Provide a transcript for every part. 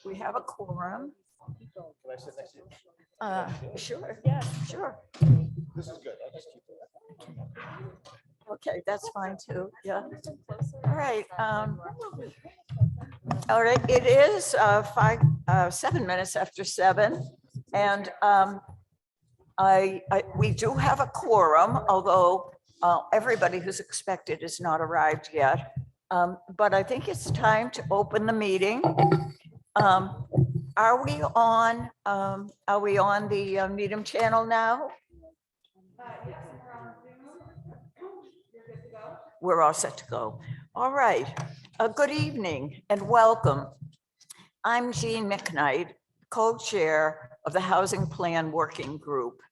We have a quorum. Can I sit next to you? Sure, Yes. sure. This is good. I'll just keep it. Okay, that's fine too. Yeah. All right. All right. It is 7 minutes after 7, and we do have a quorum, although everybody who's expected has not arrived yet. But I think it's time to open the meeting. Are we on the Needham channel now? We're all set to go. All right. Good evening and welcome. I'm Jean McKnight, co-chair of the Housing Plan Working Group.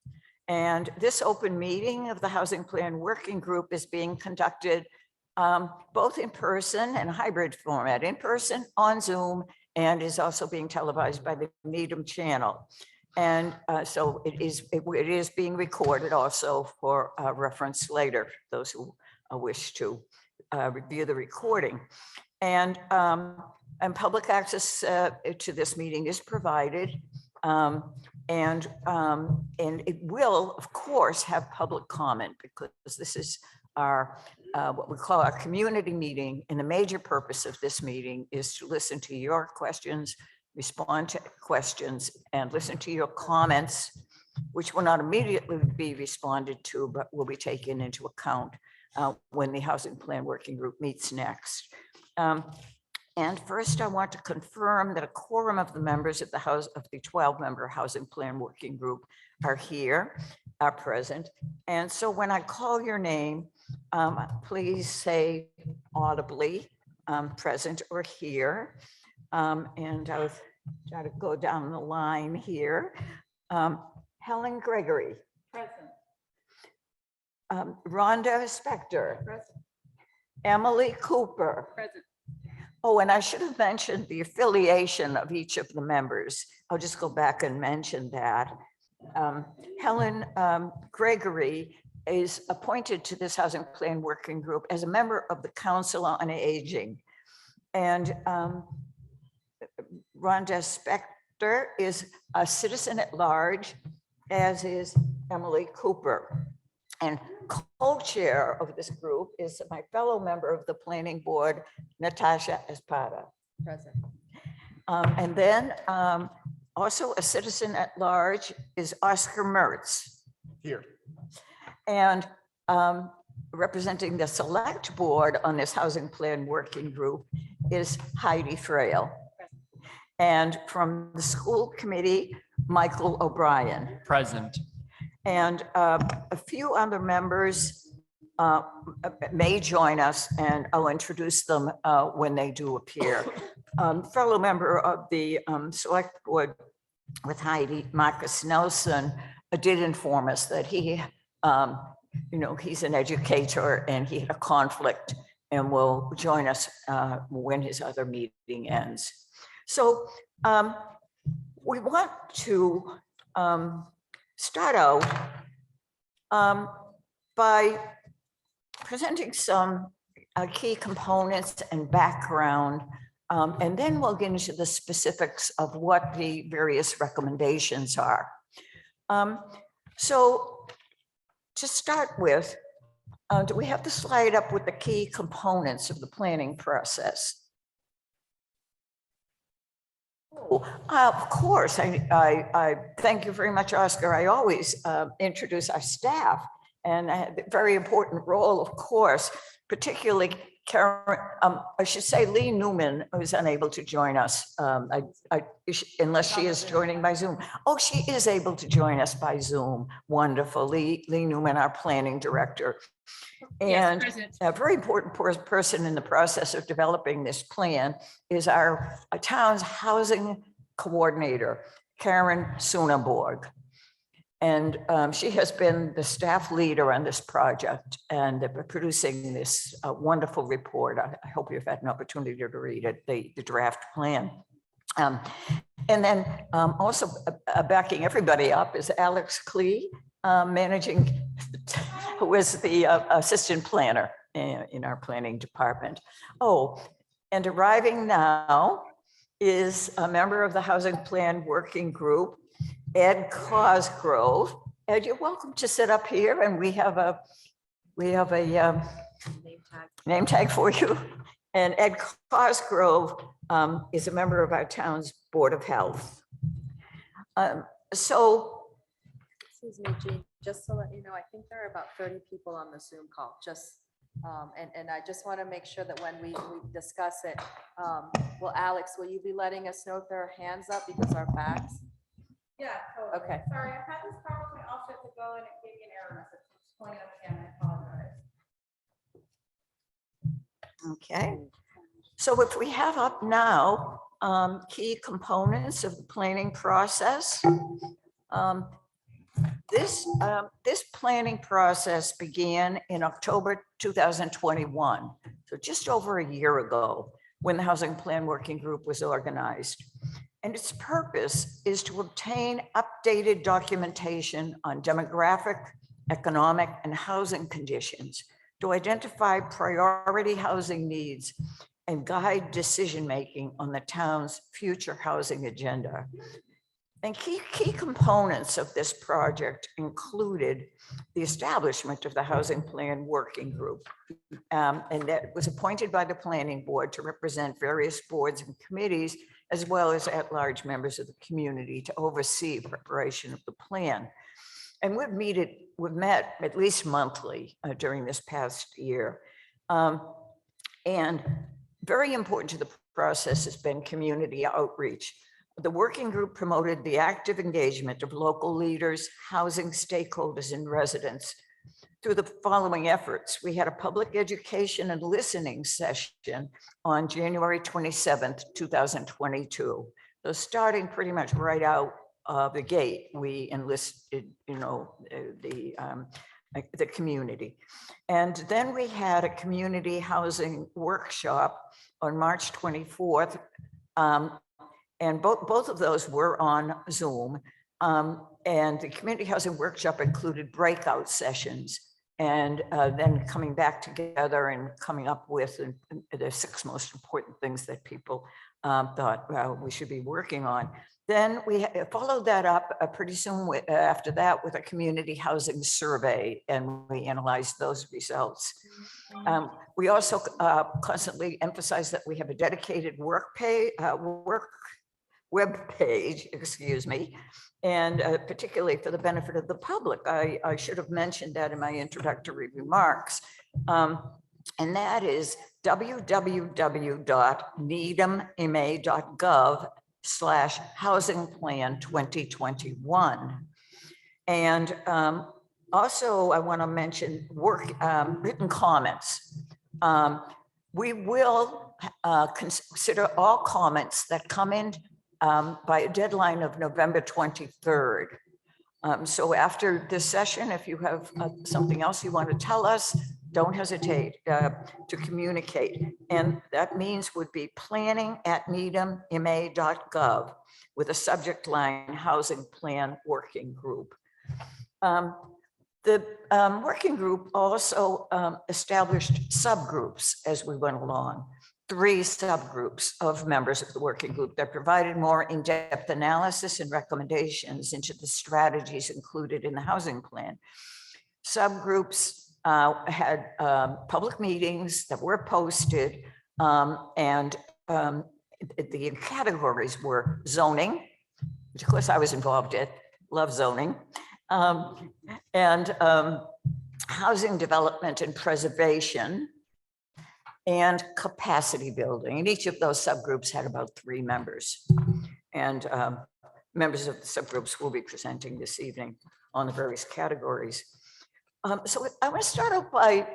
And this open meeting of the Housing Plan Working Group is being conducted both in person and hybrid format, in person, on Zoom, and is also being televised by the Needham channel. And so it is being recorded also for reference later, those who wish to review the recording. And public access to this meeting is provided. And it will, of course, have public comment, because this is our what we call our community meeting. And the major purpose of this meeting is to listen to your questions, respond to questions, and listen to your comments, which will not immediately be responded to, but will be taken into account when the Housing Plan Working Group meets next. And first, I want to confirm that a quorum of the members of the 12-member Housing Plan Working Group are present. And so when I call your name, please say audibly, present or here. And I'll try to go down the line here. Helen Gregory. Present. Rhonda Spector. Present. Emily Cooper. Present. Oh, and I should have mentioned the affiliation of each of the members. I'll just go back and mention that. Helen Gregory is appointed to this Housing Plan Working Group as a member of the Council on Aging. And Rhonda Spector is a citizen at large, as is Emily Cooper. And co-chair of this group is my fellow member of the Planning Board, Natasha Espada. Present. And then also a citizen at large is Oscar Mertz. Here. And representing the select board on this Housing Plan Working Group is Heidi Frail. And from the school committee, Michael O'Brien. Present. And a few other members may join us, and I'll introduce them when they do appear. Fellow member of the select board with Heidi, Marcus Nelson, did inform us that he, he's an educator and he had a conflict and will join us when his other meeting ends. So we want to start out by presenting some key components and background, and then we'll get into the specifics of what the various recommendations are. So to start with, do we have the slide up with the key components of the planning process? Of course, I thank you very much, Oscar. I always introduce our staff, and a very important role, of course, particularly Karen, I should say Lee Newman, who's unable to join us, unless she is joining by Zoom. Oh, she is able to join us by Zoom. Wonderful. Lee Newman, our planning director. And yes, a very important person in the process of developing this plan is our town's housing coordinator, Karen Sunaborg. And she has been the staff leader on this project and producing this wonderful report. I hope you've had an opportunity to read it, the draft plan. And then also backing everybody up is Alex Klee, who is the assistant planner in our planning department. Oh, and arriving now is a member of the Housing Plan Working Group, Ed Cosgrove. Ed, you're welcome to sit up here, and we have a name tag for you. And Ed Cosgrove is a member of our town's Board of Health. So Excuse me, Jean, just to let you know, I think there are about 30 people on the Zoom call, just, and I just want to make sure that when we discuss it, well, Alex, will you be letting us know if there are hands up because our backs? Yeah, totally. Okay. Sorry, I've had this problem with my outfit to go and it gave me an error message. Just pointing up again, I apologize. okay, so if we have up now key components of the planning process. This planning process began in October 2021, so just over a year ago, when the Housing Plan Working Group was organized. And its purpose is to obtain updated documentation on demographic, economic, and housing conditions, to identify priority housing needs and guide decision-making on the town's future housing agenda. And key components of this project included the establishment of the Housing Plan Working Group. And that was appointed by the Planning Board to represent various boards and committees, as well as at-large members of the community, to oversee preparation of the plan. And we've met at least monthly during this past year. And very important to the process has been community outreach. The working group promoted the active engagement of local leaders, housing stakeholders, and residents through the following efforts. We had a public education and listening session on January 27th, 2022. So starting pretty much right out of the gate, we enlisted, the community. And then we had a community housing workshop on March 24th. And both of those were on Zoom. And the community housing workshop included breakout sessions, and then coming back together and coming up with the 6 most important things that people thought we should be working on. Then we followed that up pretty soon after that with a community housing survey, and we analyzed those results. We also constantly emphasize that we have a dedicated web page, excuse me, and particularly for the benefit of the public. I should have mentioned that in my introductory remarks. And that is www.needhamma.gov/housing plan 2021. And also I want to mention written comments. We will consider all comments that come in by a deadline of November 23rd. So after this session, if you have something else you want to tell us, don't hesitate to communicate. And that means would be planning@needhamma.gov with a subject line, Housing Plan Working Group. The working group also established subgroups as we went along. 3 subgroups of members of the working group that provided more in-depth analysis and recommendations into the strategies included in the housing plan. Subgroups had public meetings that were posted, and the categories were zoning, which of course I was involved in, love zoning, and housing development and preservation, and capacity building. And each of those subgroups had about 3 members. And members of the subgroups will be presenting this evening on the various categories. So I want to start off by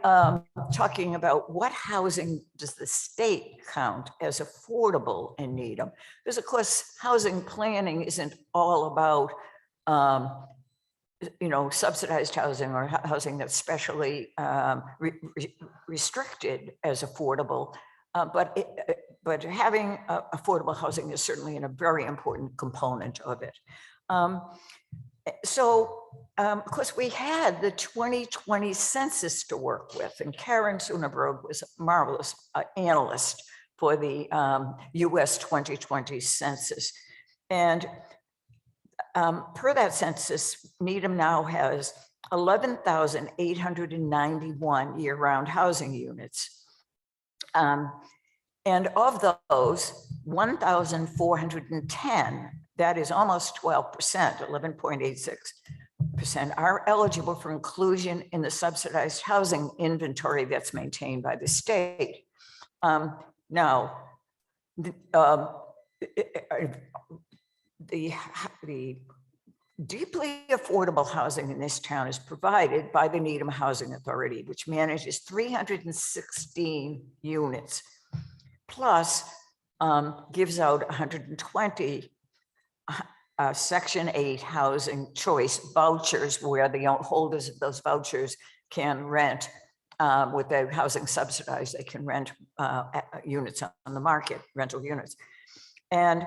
talking about what housing does the state count as affordable in Needham? Because of course, housing planning isn't all about subsidized housing or housing that's specially restricted as affordable, but having affordable housing is certainly a very important component of it. Of course, we had the 2020 census to work with, and Karen Sunderberg was a marvelous analyst for the US 2020 census. And per that census, Needham now has 11,891 year-round housing units. And of those, 1,410, that is almost 12%, 11.86%, are eligible for inclusion in the subsidized housing inventory that's maintained by the state. Now, the deeply affordable housing in this town is provided by the Needham Housing Authority, which manages 316 units, plus gives out 120 Section 8 housing choice vouchers, where the holders of those vouchers can rent with their housing subsidized, they can rent units on the market, rental units. And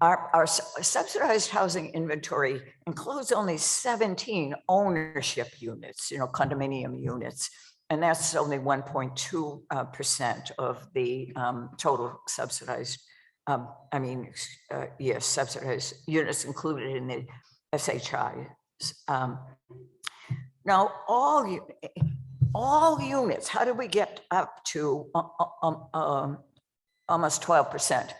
our subsidized housing inventory includes only 17 ownership units, condominium units, and that's only 1.2% of the total subsidized, subsidized units included in the SHI. Now, all units, how do we get up to almost 12%?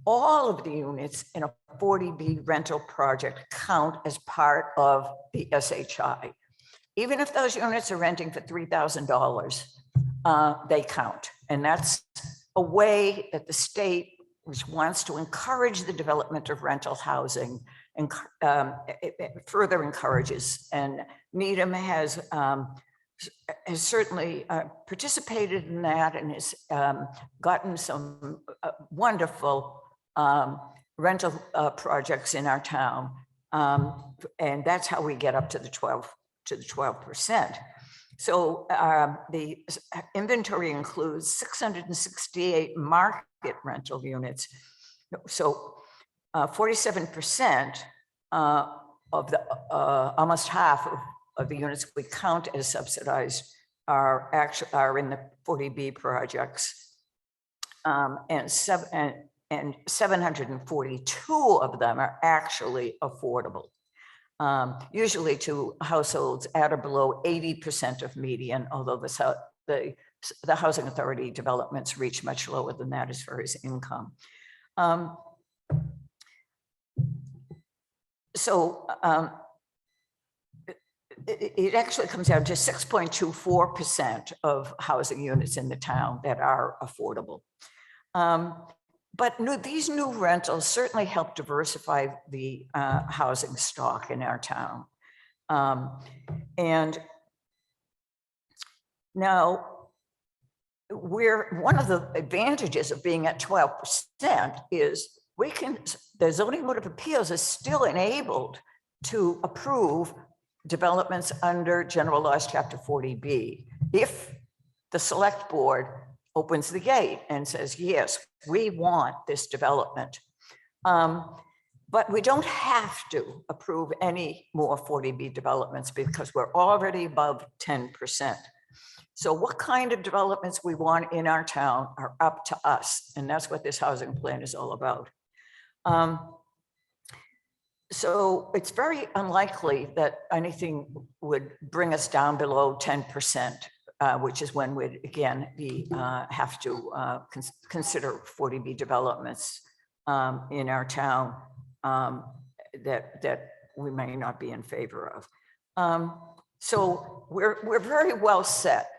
All of the units in a 40B rental project count as part of the SHI. Even if those units are renting for $3,000, they count. And that's a way that the state, which wants to encourage the development of rental housing, and it further encourages. And Needham has certainly participated in that, and has gotten some wonderful rental projects in our town. And that's how we get up to the 12%. So the inventory includes 668 market rental units. So 47% of the almost half of the units we count as subsidized are in the 40B projects, and 742 of them are actually affordable. Usually to households at or below 80% of median, although the Housing Authority developments reach much lower than that as far as income. It actually comes down to 6.24% of housing units in the town that are affordable. But these new rentals certainly help diversify the housing stock in our town. And now, one of the advantages of being at 12% is the Zoning Board of Appeals is still enabled to approve developments under General Laws Chapter 40B if the Select Board opens the gate and says, yes, we want this development. But we don't have to approve any more 40B developments because we're already above 10%. So what kind of developments we want in our town are up to us. And that's what this housing plan is all about. So it's very unlikely that anything would bring us down below 10%. Which is when we'd again have to consider 40B developments in our town that we may not be in favor of. So we're very well set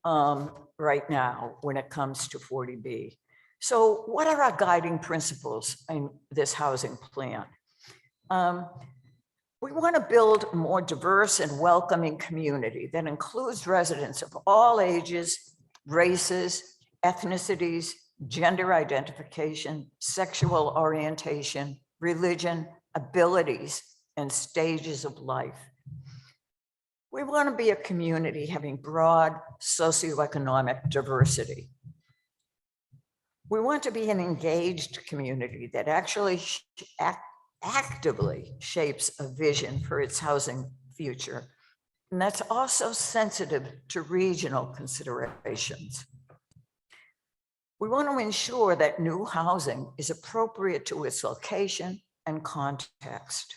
right now when it comes to 40B. So what are our guiding principles in this housing plan? We want to build a more diverse and welcoming community that includes residents of all ages, races, ethnicities, gender identification, sexual orientation, religion, abilities, and stages of life. We want to be a community having broad socioeconomic diversity. We want to be an engaged community that actually actively shapes a vision for its housing future. And that's also sensitive to regional considerations. We want to ensure that new housing is appropriate to its location and context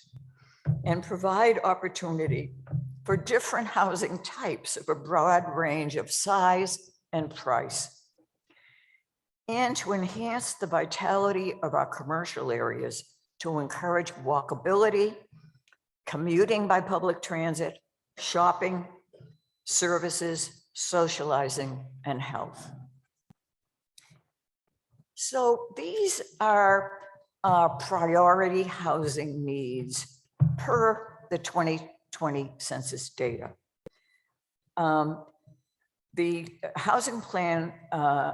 and provide opportunity for different housing types of a broad range of size and price, and to enhance the vitality of our commercial areas to encourage walkability, commuting by public transit, shopping, services, socializing, and health. So these are priority housing needs per the 2020 census data. The housing plan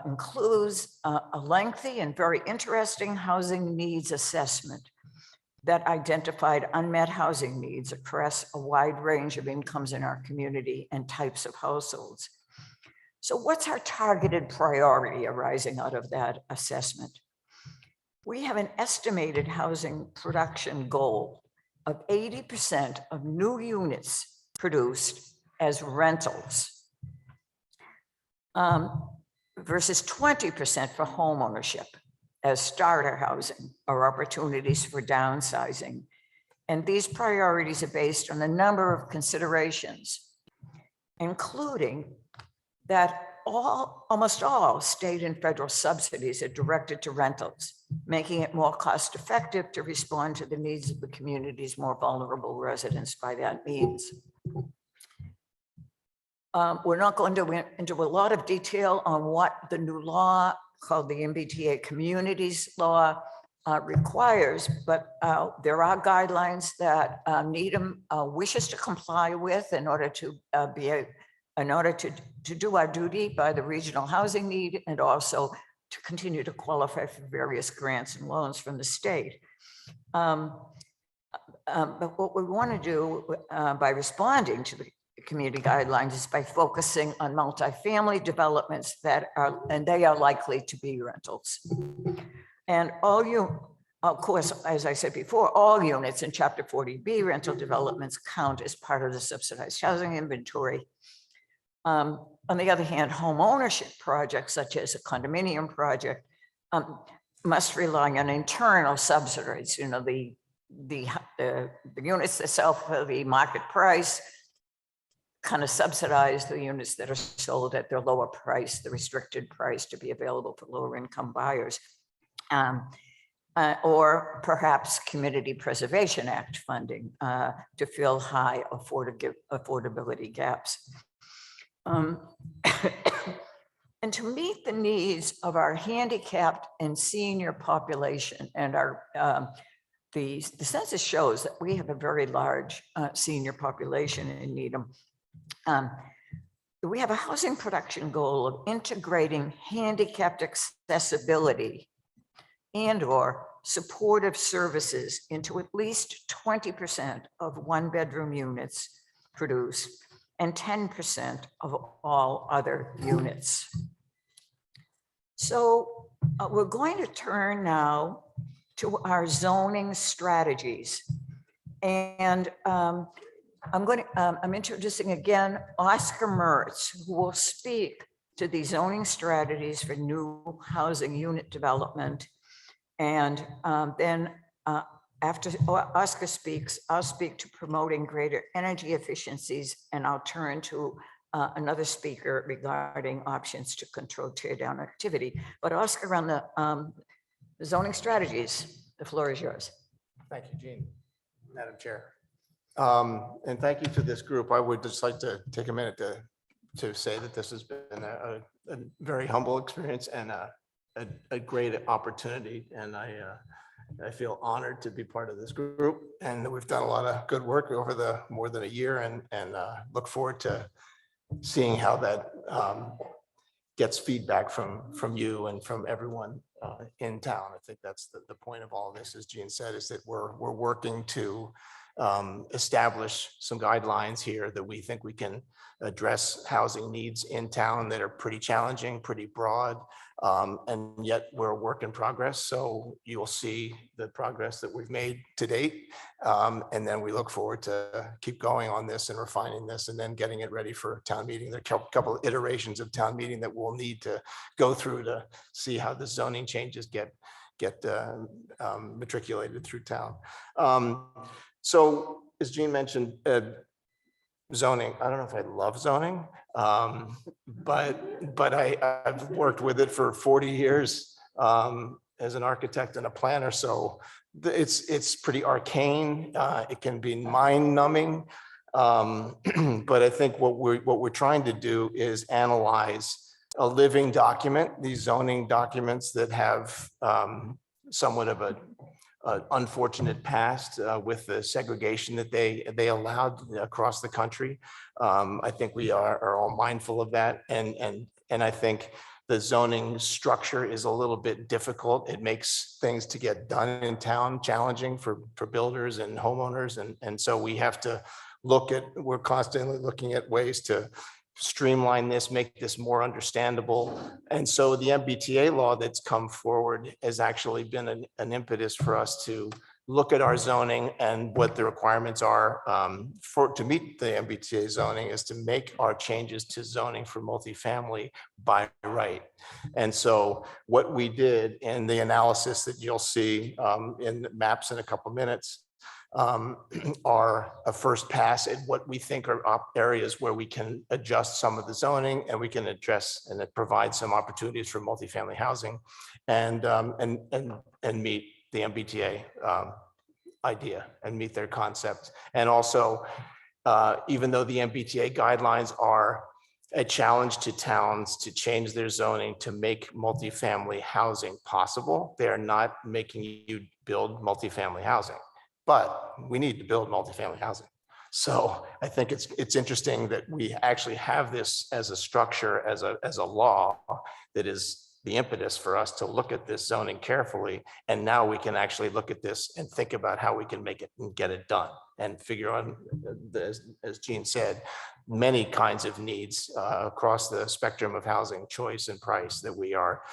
includes a lengthy and very interesting housing needs assessment that identified unmet housing needs across a wide range of incomes in our community and types of households. So what's our targeted priority arising out of that assessment? We have an estimated housing production goal of 80% of new units produced as rentals versus 20% for home ownership as starter housing or opportunities for downsizing. And these priorities are based on a number of considerations, including that almost all state and federal subsidies are directed to rentals, making it more cost effective to respond to the needs of the community's more vulnerable residents by that means. We're not going to go into a lot of detail on what the new law called the MBTA Communities Law requires, but there are guidelines that Needham wishes to comply with in order to do our duty by the regional housing need, and also to continue to qualify for various grants and loans from the state. But what we want to do by responding to the community guidelines is by focusing on multifamily developments that are likely to be rentals. And of course, as I said before, all units in Chapter 40B rental developments count as part of the subsidized housing inventory. On the other hand, home ownership projects, such as a condominium project, must rely on internal subsidies. You know, the units that sell for the market price kind of subsidize the units that are sold at their lower price, the restricted price, to be available for lower income buyers. Or perhaps Community Preservation Act funding to fill high affordability gaps. And to meet the needs of our handicapped and senior population, and the census shows that we have a very large senior population in Needham. We have a housing production goal of integrating handicapped accessibility and/or supportive services into at least 20% of one-bedroom units produced and 10% of all other units. So we're going to turn now to our zoning strategies. And I'm introducing again Oscar Mertz, who will speak to the zoning strategies for new housing unit development. And then after Oscar speaks, I'll speak to promoting greater energy efficiencies, and I'll turn to another speaker regarding options to control tear down activity. But Oscar, on the zoning strategies, the floor is yours. Thank you, Jean, Madam Chair. And thank you to this group. I would just like to take a minute to say that this has been a very humble experience and a great opportunity. And I feel honored to be part of this group. And we've done a lot of good work over the more than a year, and look forward to seeing how that gets feedback from you and from everyone in town. I think that's the point of all of this, as Jean said, is that we're working to establish some guidelines here that we think we can address housing needs in town that are pretty challenging, pretty broad, and yet we're a work in progress. So you'll see the progress that we've made to date. And then we look forward to keep going on this and refining this and then getting it ready for town meeting. There are a couple of iterations of town meeting that we'll need to go through to see how the zoning changes get matriculated through town. So as Jean mentioned, zoning, I don't know if I love zoning, but I've worked with it for 40 years as an architect and a planner. So it's pretty arcane. It can be mind numbing. But I think what we're trying to do is analyze a living document, these zoning documents that have somewhat of an unfortunate past with the segregation that they allowed across the country. I think we are all mindful of that. And I think the zoning structure is a little bit difficult. It makes things to get done in town challenging for builders and homeowners. And so we have to we're constantly looking at ways to streamline this, make this more understandable. And so the MBTA law that's come forward has actually been an impetus for us to look at our zoning and what the requirements are to meet the MBTA zoning is to make our changes to zoning for multifamily by right. And so what we did in the analysis that you'll see in the maps in a couple of minutes are a first pass at what we think are areas where we can adjust some of the zoning and we can address and provide some opportunities for multifamily housing and meet the MBTA idea and meet their concept. And also, even though the MBTA guidelines are a challenge to towns to change their zoning to make multifamily housing possible, they are not making you build multifamily housing. But we need to build multifamily housing. So I think it's interesting that we actually have this as a structure, as a law that is the impetus for us to look at this zoning carefully. And now we can actually look at this and think about how we can make it and get it done and figure out, as Jean said, many kinds of needs across the spectrum of housing choice and price that we are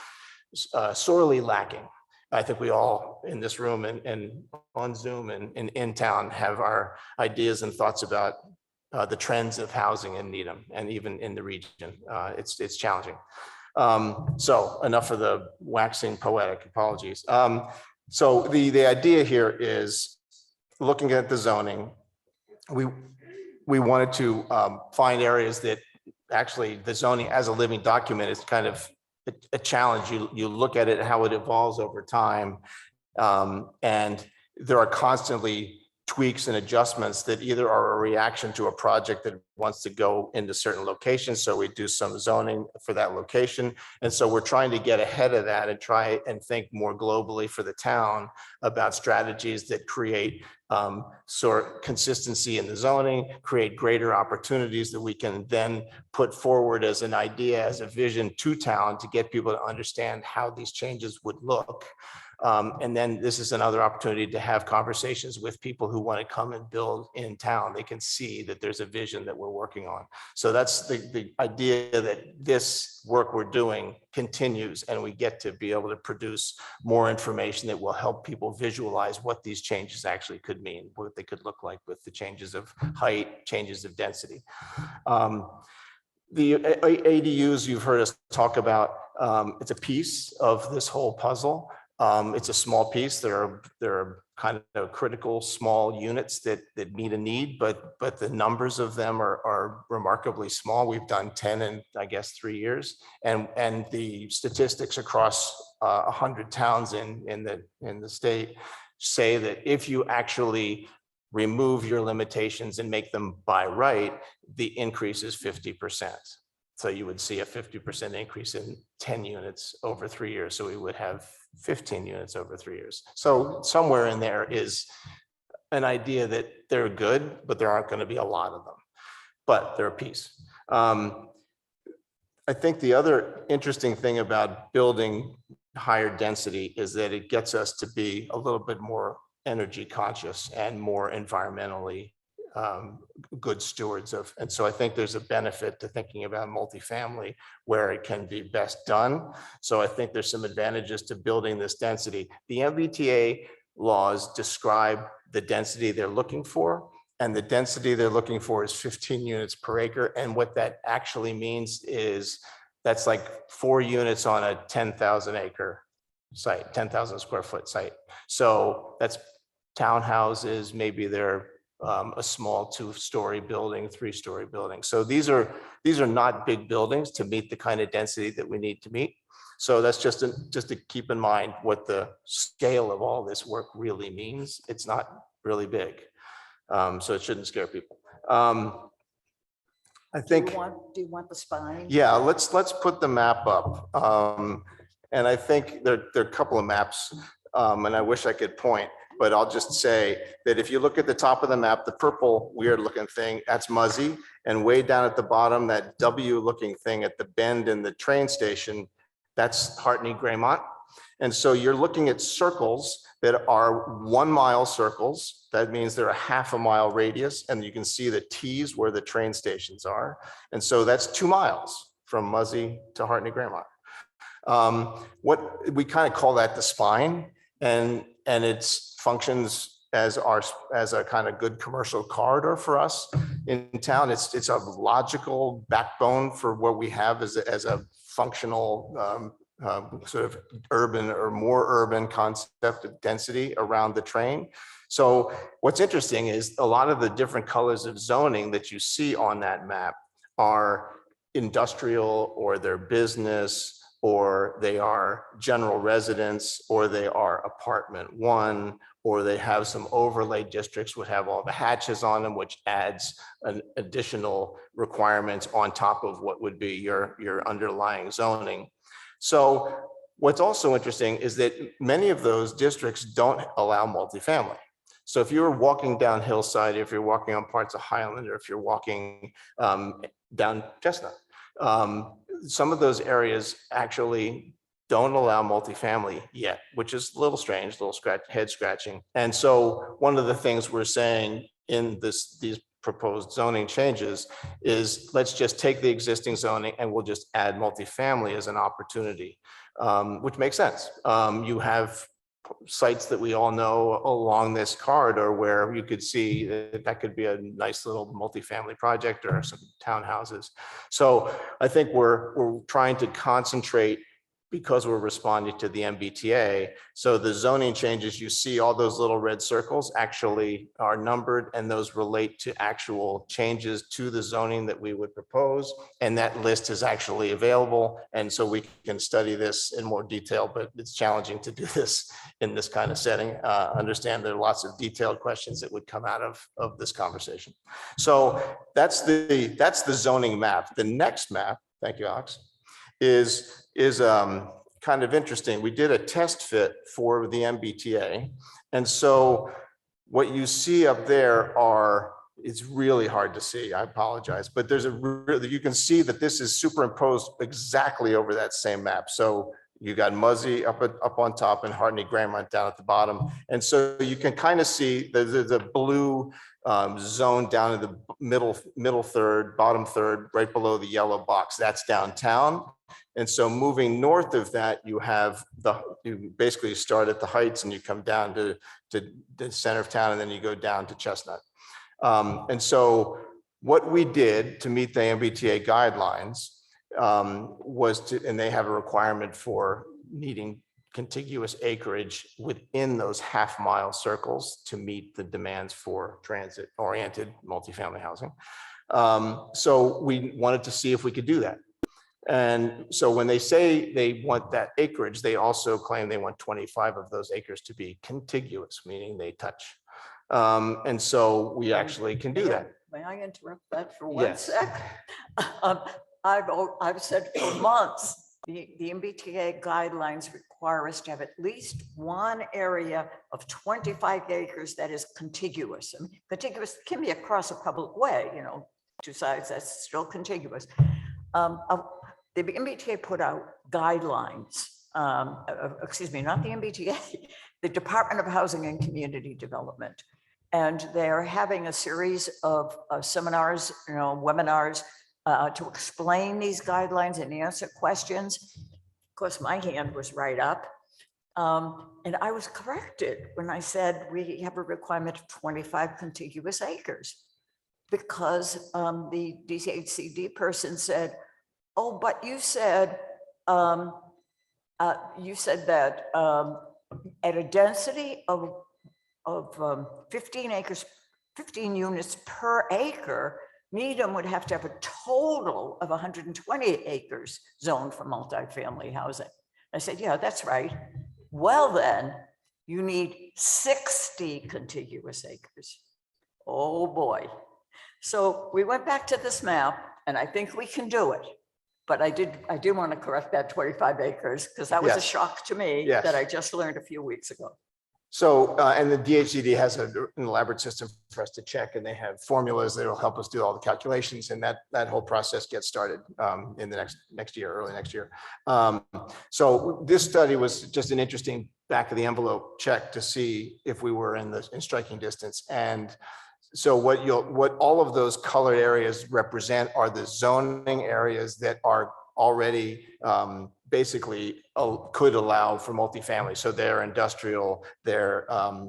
sorely lacking. I think we all in this room and on Zoom and in town have our ideas and thoughts about the trends of housing in Needham and even in the region. It's challenging. So enough of the waxing poetic, apologies. So the idea here is looking at the zoning, we wanted to find areas that actually the zoning as a living document is kind of a challenge. You look at it, how it evolves over time. And there are constantly tweaks and adjustments that either are a reaction to a project that wants to go into certain locations. So we do some zoning for that location. And so we're trying to get ahead of that and try and think more globally for the town about strategies that create sort of consistency in the zoning, create greater opportunities that we can then put forward as an idea, as a vision to town to get people to understand how these changes would look. And then this is another opportunity to have conversations with people who want to come and build in town. They can see that there's a vision that we're working on. So that's the idea that this work we're doing continues and we get to be able to produce more information that will help people visualize what these changes actually could mean, what they could look like with the changes of height, changes of density. The ADUs you've heard us talk about, it's a piece of this whole puzzle. It's a small piece. There are kind of critical small units that meet a need, but the numbers of them are remarkably small. We've done 10 in, I guess, 3 years, and the statistics across 100 towns in the state say that if you actually remove your limitations and make them by right, the increase is 50%. So you would see a 50% increase in 10 units over 3 years. So we would have 15 units over 3 years. So somewhere in there is an idea that they're good, but there aren't going to be a lot of them, but they're a piece. I think the other interesting thing about building higher density is that it gets us to be a little bit more energy conscious and more environmentally good stewards of. And so I think there's a benefit to thinking about multifamily where it can be best done. So I think there's some advantages to building this density. The MBTA laws describe the density they're looking for, and the density they're looking for is 15 units per acre. And what that actually means is that's like 4 units on a 10,000 acre site, 10,000 square foot site. So that's townhouses, maybe they're a small 2-story building, 3-story building. So these are not big buildings to meet the kind of density that we need to meet. So that's just to keep in mind what the scale of all this work really means. It's not really big. So it shouldn't scare people. I think. Do you want the spine? Yeah, let's put the map up. And I think there are a couple of maps, and I wish I could point, but I'll just say that if you look at the top of the map, the purple weird looking thing, that's Muzzy. And way down at the bottom, that W looking thing at the bend in the train station, that's Hartney Graymont. And so you're looking at circles that are 1 mile circles. That means they're a half a mile radius, and you can see the T's where the train stations are. And so that's 2 miles from Muzzy to Hartney Graymont. What we kind of call that the spine, and it functions as a kind of good commercial corridor for us in town. It's a logical backbone for what we have as a functional sort of urban or more urban concept of density around the train. So what's interesting is a lot of the different colors of zoning that you see on that map are industrial, or they're business, or they are general residence, or they are apartment 1, or they have some overlay districts which have all the hatches on them, which adds an additional requirements on top of what would be your underlying zoning. So what's also interesting is that many of those districts don't allow multifamily. So if you're walking down Hillside, if you're walking on parts of Highland, or if you're walking down Chestnut, some of those areas actually don't allow multifamily yet, which is a little strange, a little head scratching. And so one of the things we're saying in these proposed zoning changes is let's just take the existing zoning and we'll just add multifamily as an opportunity, which makes sense. You have sites that we all know along this corridor where you could see that could be a nice little multifamily project or some townhouses. So I think we're trying to concentrate, because we're responding to the MBTA. So the zoning changes, you see all those little red circles actually are numbered, and those relate to actual changes to the zoning that we would propose. And that list is actually available. And so we can study this in more detail, but it's challenging to do this in this kind of setting. Understand there are lots of detailed questions that would come out of this conversation. So that's the zoning map. The next map, thank you, Alex, is kind of interesting. We did a test fit for the MBTA. And so what you see up there it's really hard to see, I apologize, but you can see that this is superimposed exactly over that same map. So you got Muzzy up on top and Hartney Graymont down at the bottom. And so you can kind of see the blue zone down in the middle third, bottom third, right below the yellow box. That's downtown. And so moving north of that, you basically start at the Heights and you come down to the center of town, and then you go down to Chestnut. And so what we did to meet the MBTA guidelines and they have a requirement for needing contiguous acreage within those half-mile circles to meet the demands for transit-oriented multifamily housing. So we wanted to see if we could do that. And so when they say they want that acreage, they also claim they want 25 of those acres to be contiguous, meaning they touch. And so we actually can do that. May I interrupt that for 1 Yes. sec? I've said for months, the MBTA guidelines require us to have at least one area of 25 acres that is contiguous. I mean, contiguous can be across a public way, 2 sides, that's still contiguous. The MBTA put out guidelines, excuse me, not the MBTA. the Department of Housing and Community Development. And they're having a series of seminars, webinars to explain these guidelines and answer questions. Of course, my hand was right up. And I was corrected when I said we have a requirement of 25 contiguous acres, because the DHCD person said, oh, but you said that at a density of 15 acres, 15 units per acre, Needham would have to have a total of 120 acres zoned for multifamily housing. I said, yeah, that's right. Well, then you need 60 contiguous acres. Oh, boy. So we went back to this map, and I think we can do it. But I do want to correct that 25 acres, because that was a Yes. shock to me Yes. that I just learned a few weeks ago. So, and the DHCD has an elaborate system for us to check, and they have formulas that will help us do all the calculations, and that whole process gets started in the next year, early next year. So this study was just an interesting back of the envelope check to see if we were in striking distance. And so what all of those colored areas represent are the zoning areas that are already basically could allow for multifamily. So they're industrial, they're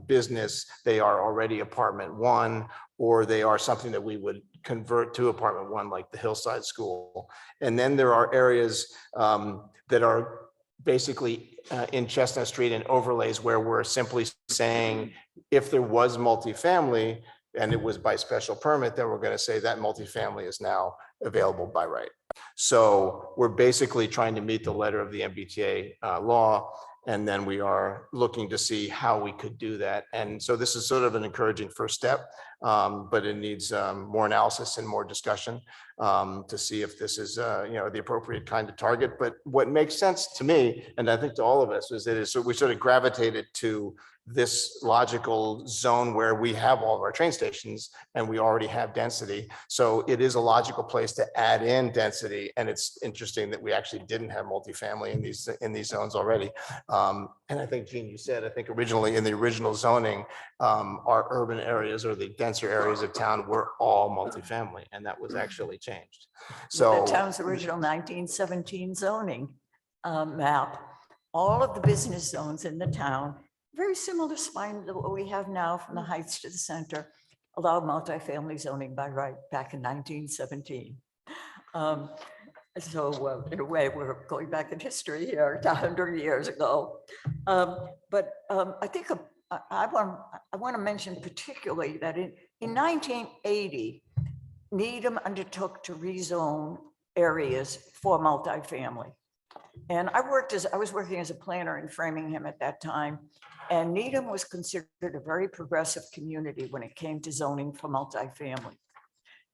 business, they are already apartment one, or they are something that we would convert to apartment one, like the Hillside School. And then there are areas that are basically in Chestnut Street and overlays where we're simply saying, if there was multifamily and it was by special permit, then we're going to say that multifamily is now available by right. So we're basically trying to meet the letter of the MBTA law, and then we are looking to see how we could do that. And so this is sort of an encouraging first step, but it needs more analysis and more discussion to see if this is the appropriate kind of target. But what makes sense to me, and I think to all of us, is that so we sort of gravitated to this logical zone where we have all of our train stations and we already have density. So it is a logical place to add in density. And it's interesting that we actually didn't have multifamily in these zones already. And I think, Gene, you said, I think originally in the original zoning, our urban areas or the denser areas of town were all multifamily, and that was actually changed. So The town's original 1917 zoning map, all of the business zones in the town, very similar spine to what we have now from the Heights to the center, allowed multifamily zoning by right back in 1917. So in a way, we're going back in history here, 100 years ago. But I think I want to mention particularly that in 1980, Needham undertook to rezone areas for multifamily. And I was working as a planner in Framingham at that time, and Needham was considered a very progressive community when it came to zoning for multifamily.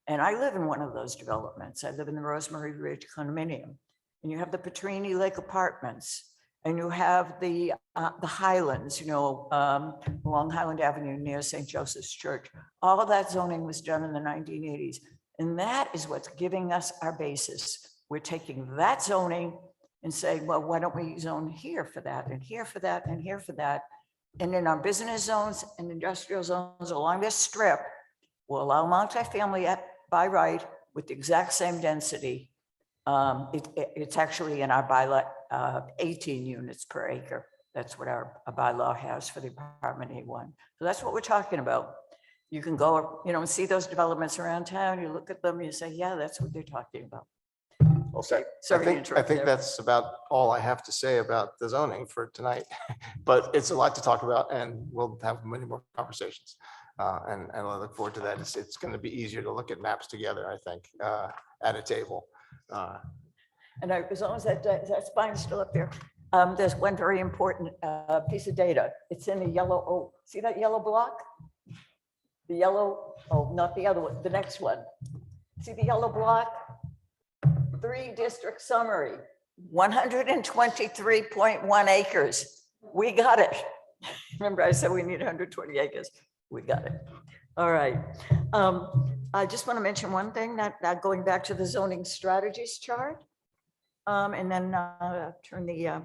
And I live in one of those developments. I live in the Rosemary Ridge condominium, and you have the Petrini Lake Apartments, and you have the Highlands, along Highland Avenue near St. Joseph's Church. All of that zoning was done in the 1980s, and that is what's giving us our basis. We're taking that zoning and saying, well, why don't we zone here for that, and here for that, and here for that? And in our business zones and industrial zones along this strip, we'll allow multifamily by right with the exact same density. It's actually in our bylaw, 18 units per acre. That's what our bylaw has for the apartment A1. So that's what we're talking about. You can go, and see those developments around town. You look at them, you say, yeah, that's what they're talking about. Okay, Sorry to I interrupt think there. that's about all I have to say about the zoning for tonight. But it's a lot to talk about, and we'll have many more conversations. And I look forward to that. It's going to be easier to look at maps together, I think, at a table. And as long as that spine's still up there, there's one very important piece of data. It's in the yellow, see that yellow block? The yellow, not the other one, the next one. See the yellow block? 3 district summary, 123.1 acres. We got it. Remember I said we need 120 acres. We got it. All right. I just want to mention one thing, that going back to the zoning strategies chart, and then turn the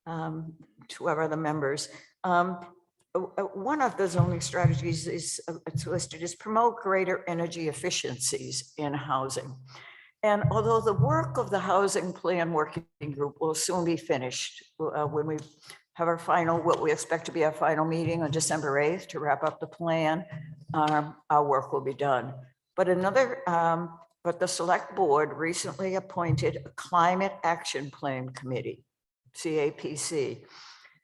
to our other members. One of the zoning strategies is it's listed as promote greater energy efficiencies in housing. And although the work of the housing plan working group will soon be finished when we have our final, what we expect to be our final meeting on December 8th to wrap up the plan, our work will be done. But but the select board recently appointed a Climate Action Plan Committee, CAPC,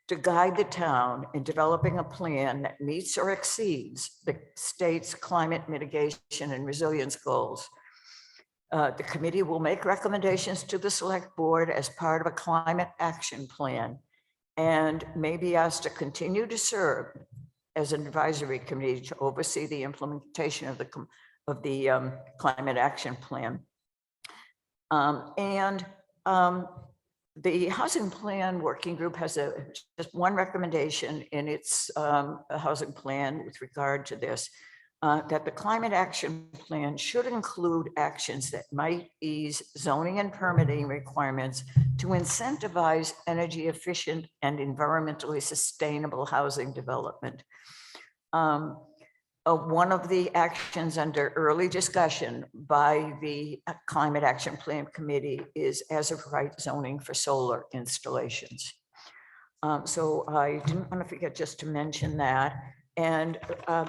to guide the town in developing a plan that meets or exceeds the state's climate mitigation and resilience goals. The committee will make recommendations to the select board as part of a climate action plan and may be asked to continue to serve as an advisory committee to oversee the implementation of the climate action plan. The housing plan working group has just one recommendation in its housing plan with regard to this, that the climate action plan should include actions that might ease zoning and permitting requirements to incentivize energy efficient and environmentally sustainable housing development. One of the actions under early discussion by the Climate Action Plan Committee is as of right zoning for solar installations. So I didn't want to forget just to mention that. And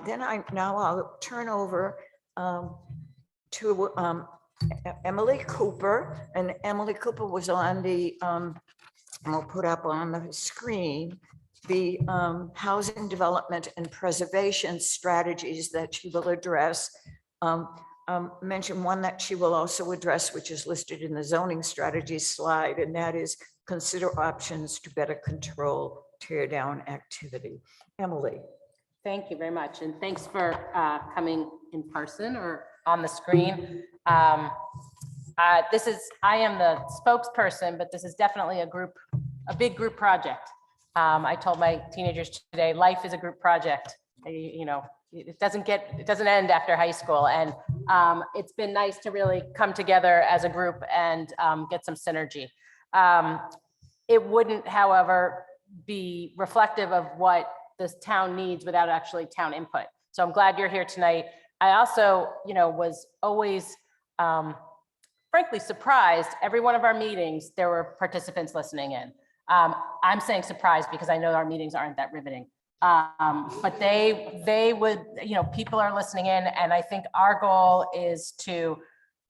then I'll turn over to Emily Cooper. And Emily Cooper was on the, I'll put up on the screen, the housing development and preservation strategies that she will address. Mention one that she will also address, which is listed in the zoning strategy slide, and that is consider options to better control tear down activity. Emily. Thank you very much. And thanks for coming in person or on the screen. I am the spokesperson, but this is definitely a big group project. I told my teenagers today, life is a group project. You know, it doesn't end after high school. And it's been nice to really come together as a group and get some synergy. It wouldn't, however, be reflective of what this town needs without actually town input. So I'm glad you're here tonight. I also, was always frankly surprised. Every one of our meetings, there were participants listening in. I'm saying surprised because I know our meetings aren't that riveting. But they would, people are listening in, and I think our goal is to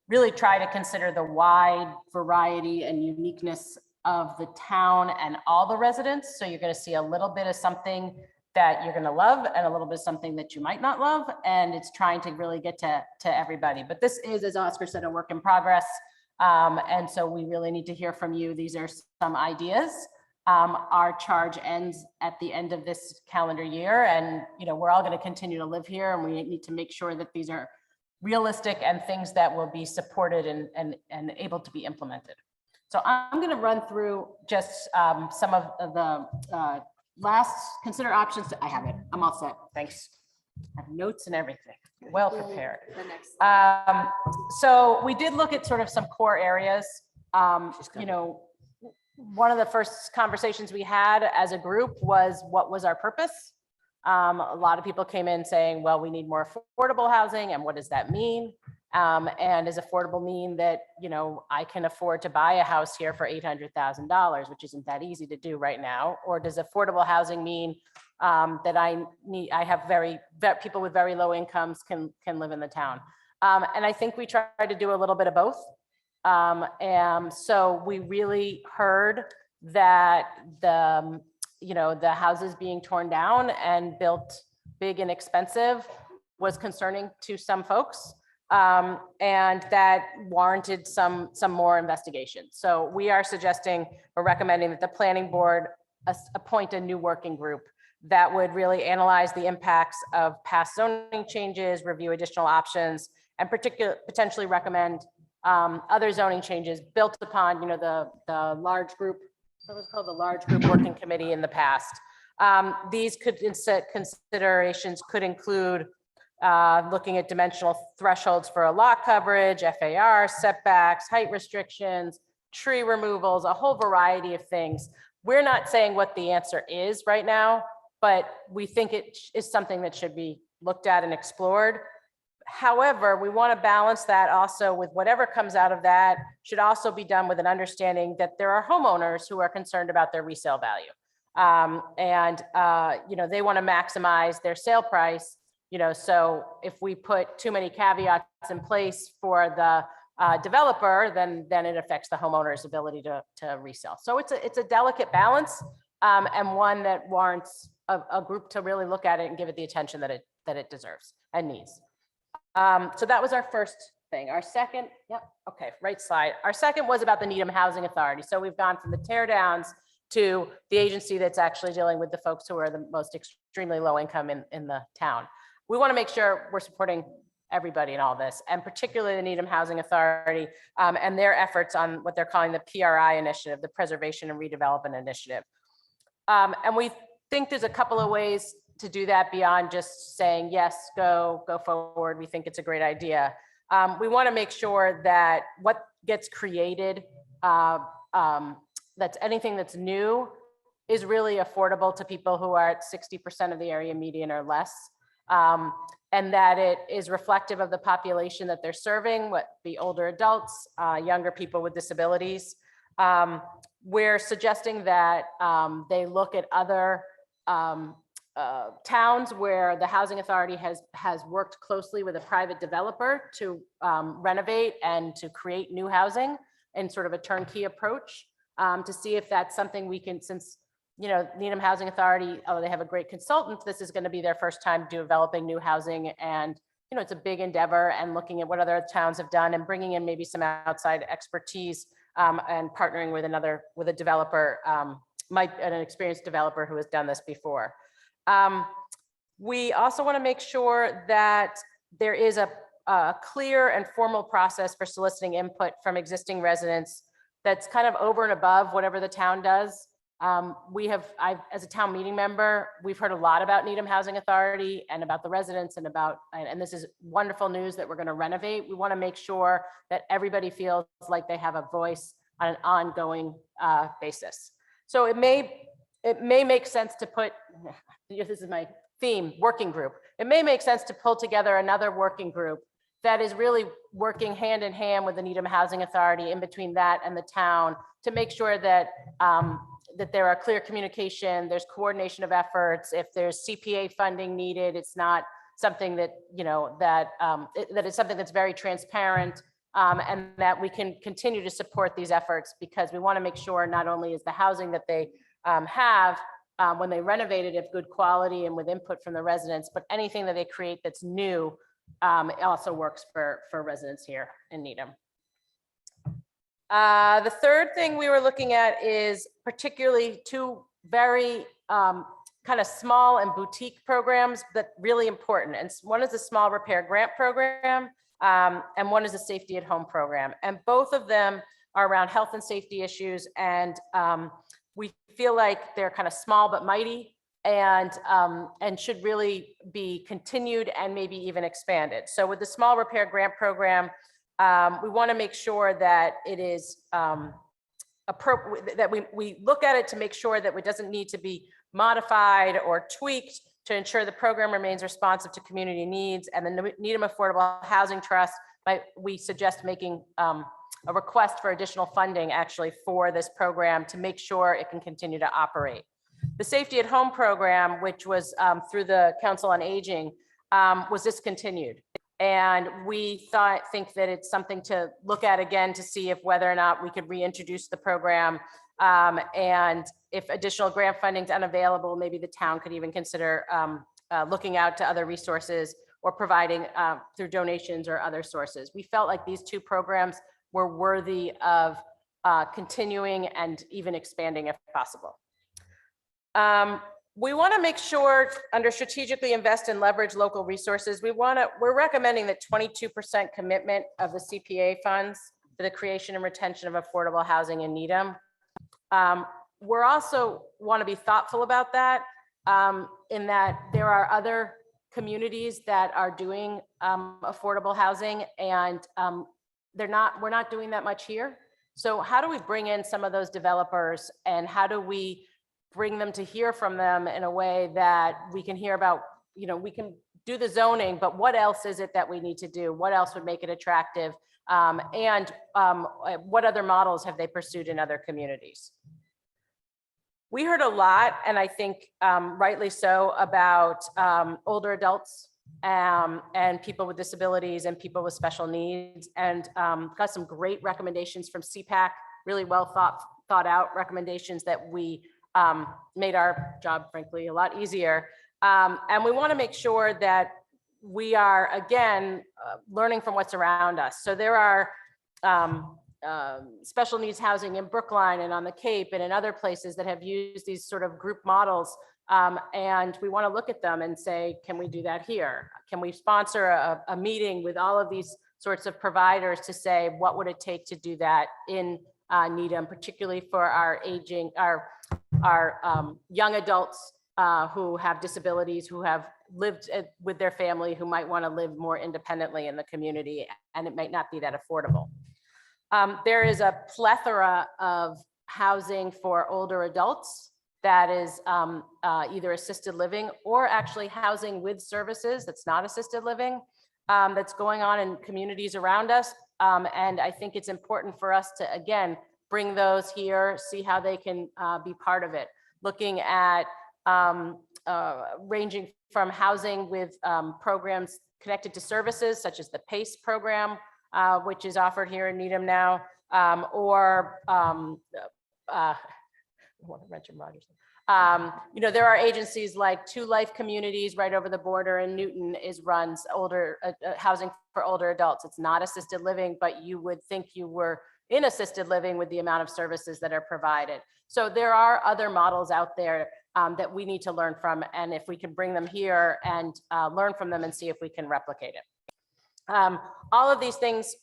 really try to consider the wide variety and uniqueness of the town and all the residents. So you're going to see a little bit of something that you're going to love and a little bit of something that you might not love. And it's trying to really get to everybody. But this is, as Oscar said, a work in progress. And so we really need to hear from you. These are some ideas. Our charge ends at the end of this calendar year. And, we're all going to continue to live here, and we need to make sure that these are realistic and things that will be supported and able to be implemented. So I'm going to run through just some of the last consider options. I have it. I'm all set. Thanks. I have notes and everything. Well prepared. The next slide. So we did look at sort of some core areas. One of the first conversations we had as a group was, what was our purpose? A lot of people came in saying, well, we need more affordable housing. And what does that mean? And does affordable mean that, I can afford to buy a house here for $800,000, which isn't that easy to do right now? Or does affordable housing mean that people with very low incomes can live in the town? And I think we tried to do a little bit of both. And so we really heard that the houses being torn down and built big and expensive was concerning to some folks. And that warranted some more investigation. So we are suggesting or recommending that the planning board appoint a new working group that would really analyze the impacts of past zoning changes, review additional options, and potentially recommend other zoning changes built upon, the large group, what was called the large group working committee in the past. These considerations could include looking at dimensional thresholds for a lot coverage, FAR, setbacks, height restrictions, tree removals, a whole variety of things. We're not saying what the answer is right now. but we think it is something that should be looked at and explored. However, we want to balance that also with whatever comes out of that should also be done with an understanding that there are homeowners who are concerned about their resale value. You know, they want to maximize their sale price, you know, so if we put too many caveats in place for the developer, then it affects the homeowner's ability to resell. So it's a delicate balance, and one that warrants a group to really look at it and give it the attention that it deserves and needs. So that was our first thing. Our second, yep, okay, right slide. Our second was about the Needham Housing Authority. So we've gone from the tear downs to the agency that's actually dealing with the folks who are the most extremely low income in the town. We want to make sure we're supporting everybody in all this, and particularly the Needham Housing Authority and their efforts on what they're calling the PRI initiative, the Preservation and Redevelopment Initiative. And we think there's a couple of ways to do that beyond just saying, yes, go forward. We think it's a great idea. We want to make sure that what gets created, that's anything that's new, is really affordable to people who are at 60% of the area median or less, and that it is reflective of the population that they're serving, what the older adults, younger people with disabilities. We're suggesting that they look at other towns where the housing authority has worked closely with a private developer to renovate and to create new housing in sort of a turnkey approach, to see if that's something we can, since, you know, Needham Housing Authority, although they have a great consultant, this is going to be their first time developing new housing, and, you know, it's a big endeavor, and looking at what other towns have done and bringing in maybe some outside expertise, and partnering with a developer, an experienced developer who has done this before. We also want to make sure that there is a clear and formal process for soliciting input from existing residents that's kind of over and above whatever the town does. As a town meeting member, we've heard a lot about Needham Housing Authority and about the residents and this is wonderful news that we're going to renovate. We want to make sure that everybody feels like they have a voice on an ongoing basis. So it may make sense to put, this is my theme, working group. It may make sense to pull together another working group that is really working hand in hand with the Needham Housing Authority, in between that and the town, to make sure that that there are clear communication, there's coordination of efforts. If there's CPA funding needed, it's not something that, you know, that it's something that's very transparent, and that we can continue to support these efforts, because we want to make sure not only is the housing that they have when they renovate it of good quality and with input from the residents, but anything that they create that's new, it also works for residents here in Needham. The third thing we were looking at is particularly two very kind of small and boutique programs, but really important. And one is a small repair grant program, and one is a safety at home program. And both of them are around health and safety issues. And we feel like they're kind of small but mighty, and should really be continued and maybe even expanded. So with the small repair grant program, we want to make sure that it is appropriate, that we look at it to make sure that it doesn't need to be modified or tweaked to ensure the program remains responsive to community needs. And the Needham Affordable Housing Trust, we suggest making a request for additional funding actually for this program to make sure it can continue to operate. The Safety at Home program, which was through the Council on Aging, was discontinued. And we think that it's something to look at again to see if whether or not we could reintroduce the program. And if additional grant funding is unavailable, maybe the town could even consider looking out to other resources or providing through donations or other sources. We felt like these two programs were worthy of continuing and even expanding if possible. We want to make sure, under strategically invest and leverage local resources, we're recommending that 22% commitment of the CPA funds for the creation and retention of affordable housing in Needham. We're also want to be thoughtful about that, in that there are other communities that are doing affordable housing, and we're not doing that much here. So how do we bring in some of those developers, and how do we bring them to hear from them in a way that we can hear about, we can do the zoning, but what else is it that we need to do? What else would make it attractive? What other models have they pursued in other communities? We heard a lot, and I think rightly so, about older adults and people with disabilities and people with special needs, and got some great recommendations from CPAC, really well thought out recommendations that we made our job, frankly, a lot easier. And we want to make sure that we are, again, learning from what's around us. So there are special needs housing in Brookline and on the Cape and in other places that have used these sort of group models. And we want to look at them and say, can we do that here? Can we sponsor a meeting with all of these sorts of providers to say, what would it take to do that in Needham, particularly for our aging, our young adults who have disabilities, who have lived with their family, who might want to live more independently in the community, and it might not be that affordable. There is a plethora of housing for older adults that is either assisted living or actually housing with services that's not assisted living, that's going on in communities around us. And I think it's important for us to, again, bring those here, see how they can be part of it. Looking at ranging from housing with programs connected to services, such as the PACE program, which is offered here in Needham now, or I want to mention Rogers. There are agencies like Two Life Communities right over the border in Newton runs older housing for older adults. It's not assisted living, but you would think you were in assisted living with the amount of services that are provided. So there are other models out there that we need to learn from, and if we can bring them here and learn from them and see if we can replicate it. All of these things,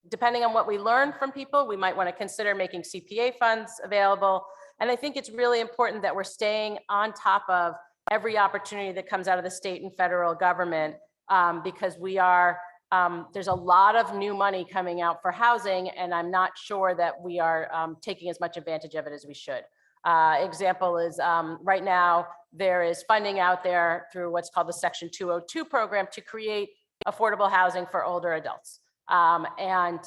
depending on what we learn from people, we might want to consider making CPA funds available. And I think it's really important that we're staying on top of every opportunity that comes out of the state and federal government, because we are, there's a lot of new money coming out for housing, and I'm not sure that we are taking as much advantage of it as we should. Example is right now there is funding out there through what's called the Section 202 program to create affordable housing for older adults. And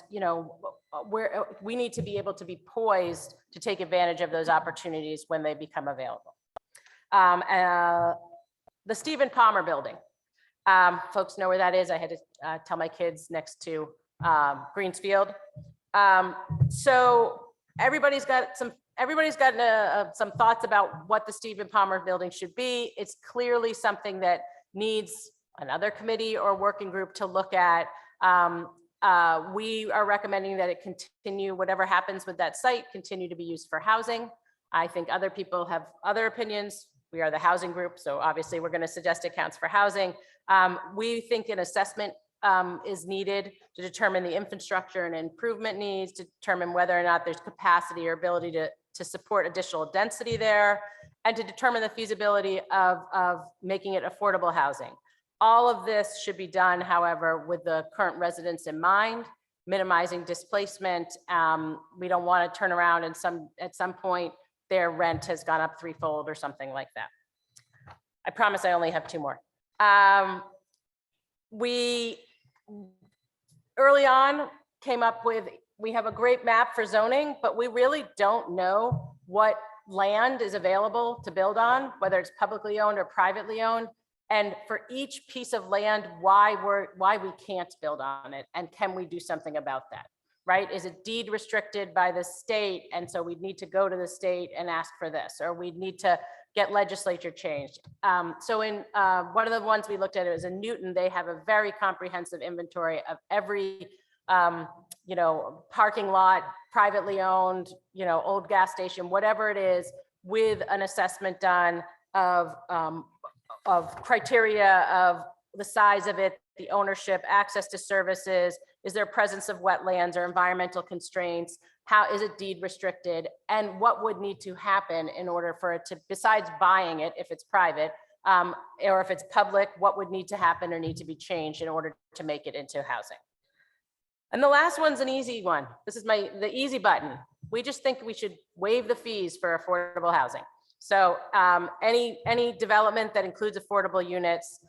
we need to be able to be poised to take advantage of those opportunities when they become available. The Stephen Palmer building. Folks know where that is. I had to tell my kids, next to Greensfield. So everybody's got some thoughts about what the Stephen Palmer building should be. It's clearly something that needs another committee or working group to look at. We are recommending that it continue, whatever happens with that site, continue to be used for housing. I think other people have other opinions. We are the housing group, so obviously we're going to suggest it counts for housing. We think an assessment is needed to determine the infrastructure and improvement needs, to determine whether or not there's capacity or ability to support additional density there, and to determine the feasibility of making it affordable housing. All of this should be done, however, with the current residents in mind, minimizing displacement. We don't want to turn around and at some point their rent has gone up threefold or something like that. I promise I only have two more. We early on came up with, we have a great map for zoning, but we really don't know what land is available to build on, whether it's publicly owned or privately owned. And for each piece of land, why we can't build on it, and can we do something about that, right? Is it deed restricted by the state, and so we'd need to go to the state and ask for this, or we'd need to get legislature changed. So in one of the ones we looked at, it was in Newton. They have a very comprehensive inventory of every parking lot, privately owned, old gas station, whatever it is, with an assessment done of criteria of the size of it, the ownership, access to services, is there presence of wetlands or environmental constraints, how is it deed restricted, and what would need to happen in order for it to, besides buying it if it's private, or if it's public, what would need to happen or need to be changed in order to make it into housing. And the last one's an easy one. This is the easy button. We just think we should waive the fees for affordable housing. So any development that includes affordable units,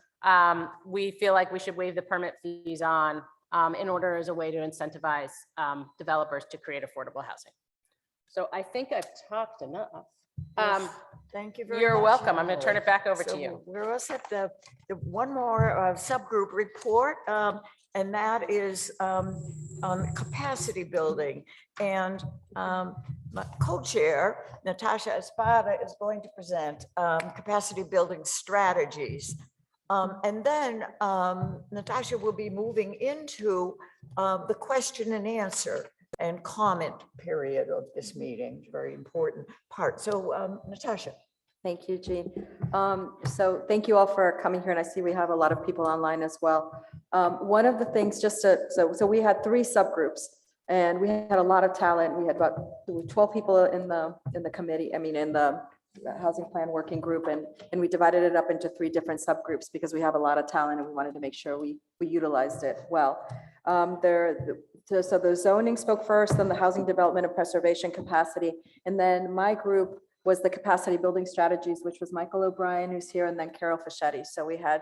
we feel like we should waive the permit fees on in order as a way to incentivize developers to create affordable housing. So I think I've talked enough. Yes, Thank you very much. You're welcome. I'm going to turn Emily. it back over to So you. We're also at the one more subgroup report, and that is on capacity building. And my co-chair, Natasha Espada, is going to present capacity building strategies. And then Natasha will be moving into the question and answer and comment period of this meeting, very important part. So Natasha. Thank you, Jean. So thank you all for coming here, and I see we have a lot of people online as well. One of the things so we had 3 subgroups, and we had a lot of talent. We had about 12 people in the committee, in the housing plan working group, and we divided it up into 3 different subgroups because we have a lot of talent and we wanted to make sure we utilized it well. So the zoning spoke first, then the housing development and preservation capacity, and then my group was the capacity building strategies, which was Michael O'Brien, who's here, and then Carol Fischetti. So we had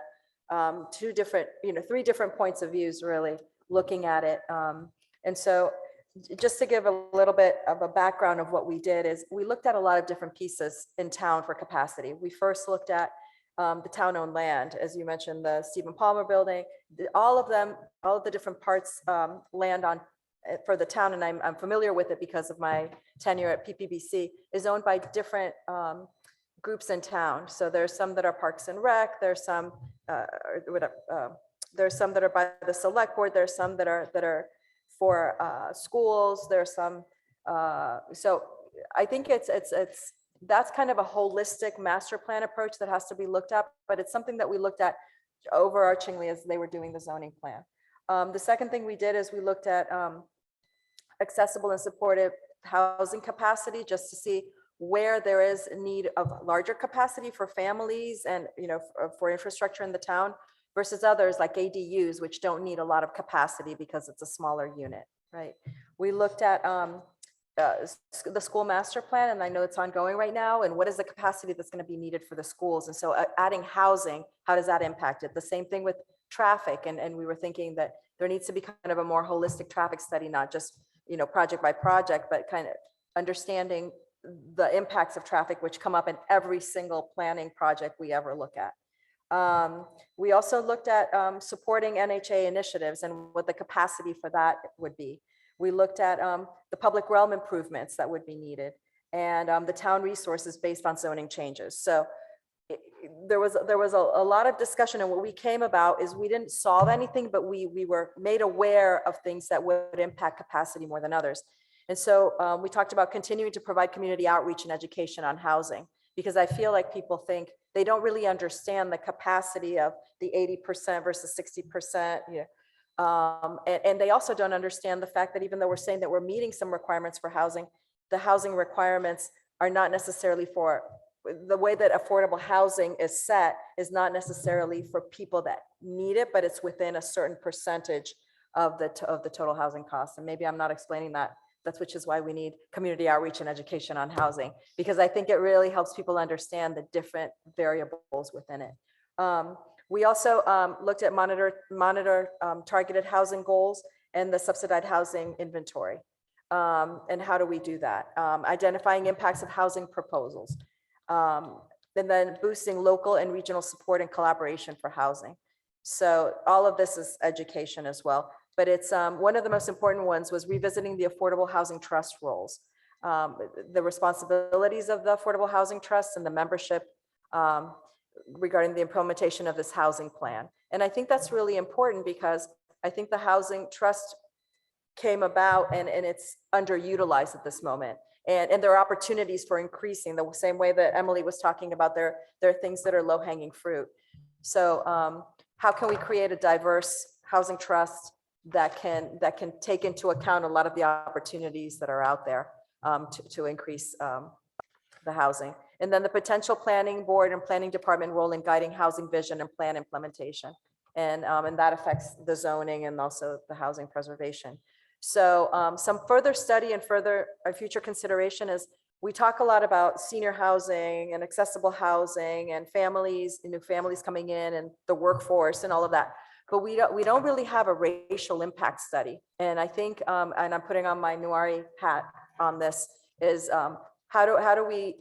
3 different points of views really looking at it. And so just to give a little bit of a background of what we did is we looked at a lot of different pieces in town for capacity. We first looked at the town-owned land, as you mentioned, the Stephen Palmer building, all of the different parts land on for the town, and I'm familiar with it because of my tenure at PPBC, is owned by different groups in town. So there's some that are Parks and Rec, there's some that are by the select board, there's some that are for schools, there's some. So I think that's kind of a holistic master plan approach that has to be looked at, but it's something that we looked at overarchingly as they were doing the zoning plan. The second thing we did is we looked at accessible and supportive housing capacity, just to see where there is a need of larger capacity for families and for infrastructure in the town versus others like ADUs, which don't need a lot of capacity because it's a smaller unit, right? We looked at the school master plan, and I know it's ongoing right now, and what is the capacity that's going to be needed for the schools? And so adding housing, how does that impact it? The same thing with traffic, and we were thinking that there needs to be kind of a more holistic traffic study, not just project by project, but kind of understanding the impacts of traffic, which come up in every single planning project we ever look at. We also looked at supporting NHA initiatives and what the capacity for that would be. We looked at the public realm improvements that would be needed and the town resources based on zoning changes. So there was a lot of discussion, and what we came about is we didn't solve anything, but we were made aware of things that would impact capacity more than others. And so we talked about continuing to provide community outreach and education on housing, because I feel like people think they don't really understand the capacity of the 80% versus 60%. And they also don't understand the fact that even though we're saying that we're meeting some requirements for housing, the housing requirements are not necessarily for the way that affordable housing is set is not necessarily for people that need it, but it's within a certain percentage of the total housing costs. And maybe I'm not explaining that. That's which is why we need community outreach and education on housing, because I think it really helps people understand the different variables within it. We also looked at monitor targeted housing goals and the subsidized housing inventory. And how do we do that? Identifying impacts of housing proposals. And then boosting local and regional support and collaboration for housing. So all of this is education as well. But it's one of the most important ones was revisiting the Affordable Housing Trust roles, the responsibilities of the Affordable Housing Trust and the membership regarding the implementation of this housing plan. And I think that's really important because I think the Housing Trust came about and it's underutilized at this moment. And there are opportunities for increasing the same way that Emily was talking about. There are things that are low hanging fruit. So how can we create a diverse housing trust that can take into account a lot of the opportunities that are out there to increase the housing? And then the potential planning board and planning department role in guiding housing vision and plan implementation. And that affects the zoning and also the housing preservation. So some further study and further future consideration is we talk a lot about senior housing and accessible housing and families, new families coming in and the workforce and all of that. But we don't really have a racial impact study. And I think, and I'm putting on my Nuari hat on this, is how do we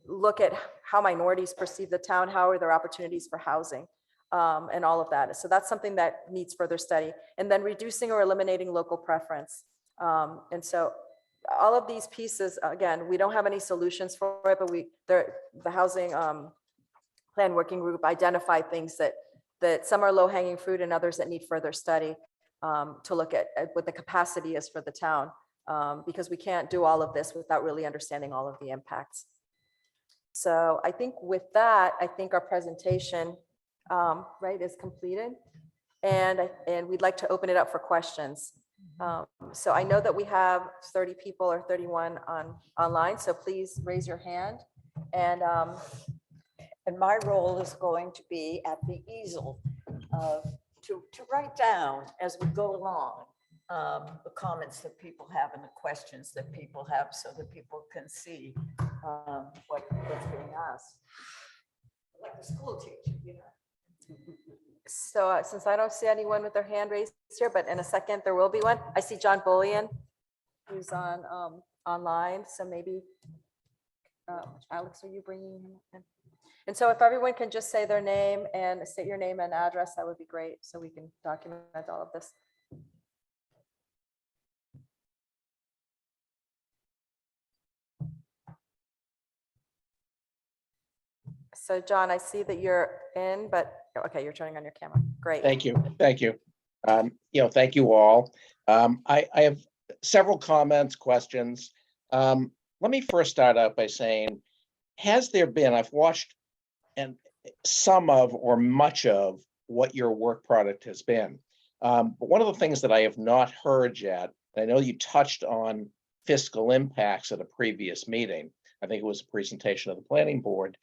look at how minorities perceive the town? How are their opportunities for housing? And all of that. So that's something that needs further study. And then reducing or eliminating local preference. And so all of these pieces, again, we don't have any solutions for it, but the housing plan working group identified things that some are low hanging fruit and others that need further study to look at what the capacity is for the town, because we can't do all of this without really understanding all of the impacts. So I think with that, I think our presentation right, is completed. And we'd like to open it up for questions. So I know that we have 30 people or 31 online, so please raise your hand. And my role is going to be at the easel to write down as we go along the comments that people have and the questions that people have, so that people can see what's being asked. Like a school teacher, you know. so since I don't see anyone with their hand raised here, but in a second there will be one. I see John Bullion, who's on online, so maybe Alex, are you bringing him in? And so if everyone can just say their name and state your name and address, that would be great, so we can document all of this. So John, I see that you're in, but, okay, you're turning on your camera. Great. Thank you. Thank you. Thank you all. I have several comments, questions. Let me first start out by saying, has there been, I've watched and some of or much of what your work product has been. But one of the things that I have not heard yet, I know you touched on fiscal impacts at a previous meeting. I think it was a presentation of the planning board.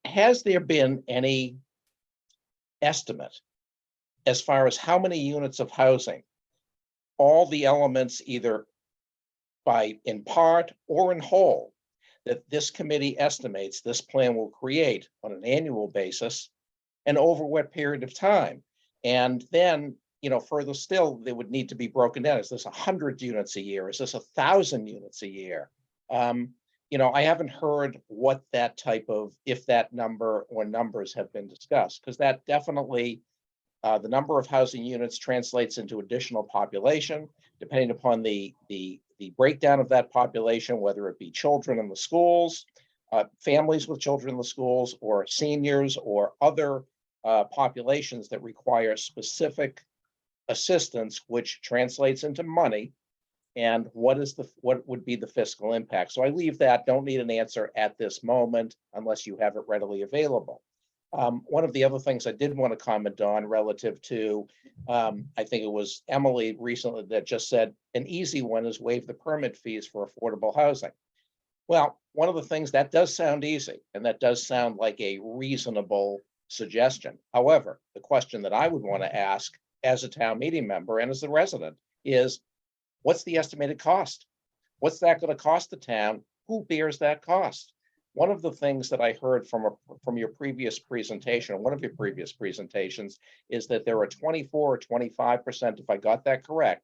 Has there been any estimate as far as how many units of housing, all the elements either in part or in whole, that this committee estimates this plan will create on an annual basis and over what period of time? And then, further still, they would need to be broken down. Is this 100 units a year? Is this 1,000 units a year? I haven't heard what that type of, if that number or numbers have been discussed, because that definitely, the number of housing units translates into additional population, depending upon the breakdown of that population, whether it be children in the schools, families with children in the schools, or seniors, or other populations that require specific assistance, which translates into money. And what would be the fiscal impact? So I leave that, don't need an answer at this moment unless you have it readily available. One of the other things I did want to comment on relative to, I think it was Emily recently that just said, an easy one is waive the permit fees for affordable housing. Well, one of the things that does sound easy, and that does sound like a reasonable suggestion. However, the question that I would want to ask as a town meeting member and as a resident is, what's the estimated cost? What's that going to cost the town? Who bears that cost? One of the things that I heard from your previous presentation, one of your previous presentations, is that there are 24 or 25%, if I got that correct,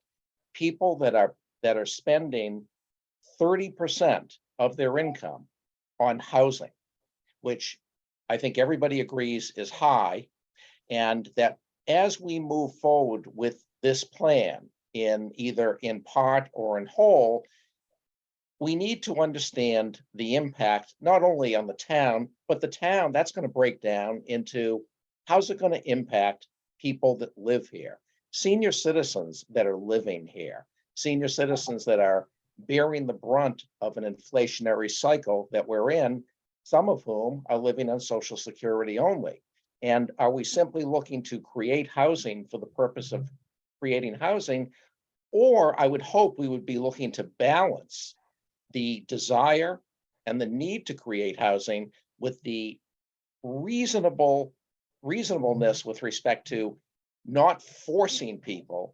people that are spending 30% of their income on housing, which I think everybody agrees is high, and that as we move forward with this plan, either in part or in whole, we need to understand the impact, not only on the town, but the town that's going to break down into how's it going to impact people that live here, senior citizens that are living here, senior citizens that are bearing the brunt of an inflationary cycle that we're in, some of whom are living on Social Security only. And are we simply looking to create housing for the purpose of creating housing? Or I would hope we would be looking to balance the desire and the need to create housing with the reasonableness with respect to not forcing people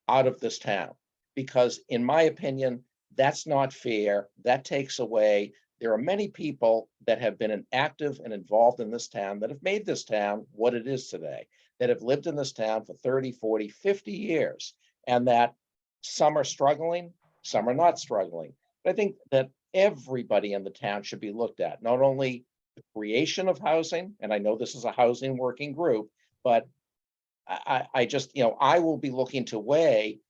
out of this town. Because in my opinion, That's not fair. That takes away. There are many people that have been active and involved in this town that have made this town what it is today, that have lived in this town for 30, 40, 50 years, and that some are struggling, some are not struggling. But I think that everybody in the town should be looked at, not only the creation of housing, and I know this is a housing working group, but I just, I will be looking to weigh,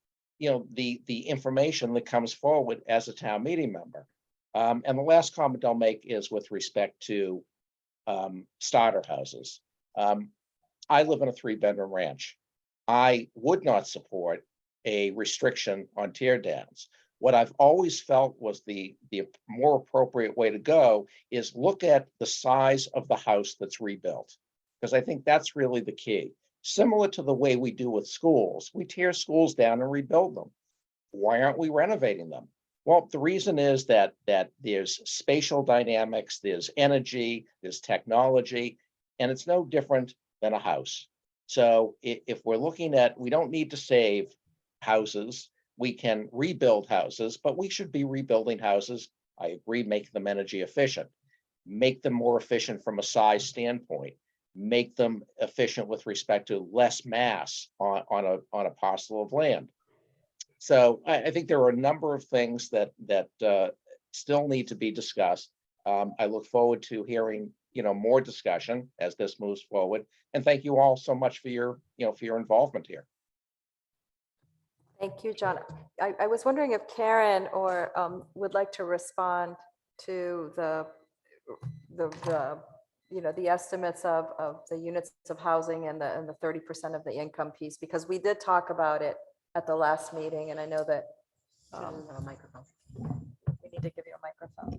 the information that comes forward as a town meeting member. And the last comment I'll make is with respect to starter houses. I live in a 3-bedroom ranch. I would not support a restriction on tear downs. What I've always felt was the more appropriate way to go is look at the size of the house that's rebuilt, because I think that's really the key. Similar to the way we do with schools, we tear schools down and rebuild them. Why aren't we renovating them? Well, the reason is that there's spatial dynamics, there's energy, there's technology, and it's no different than a house. So if we're looking at, we don't need to save houses, we can rebuild houses, but we should be rebuilding houses. I agree, make them energy efficient, make them more efficient from a size standpoint, make them efficient with respect to less mass on a parcel of land. So I think there are a number of things that still need to be discussed. I look forward to hearing more discussion as this moves forward. And thank you all so much for your involvement here. Thank you, John. I was wondering if Karen or would like to respond to the estimates of the units of housing and the 30% of the income piece, because we did talk about it at the last meeting, and I know that we need to give you a microphone.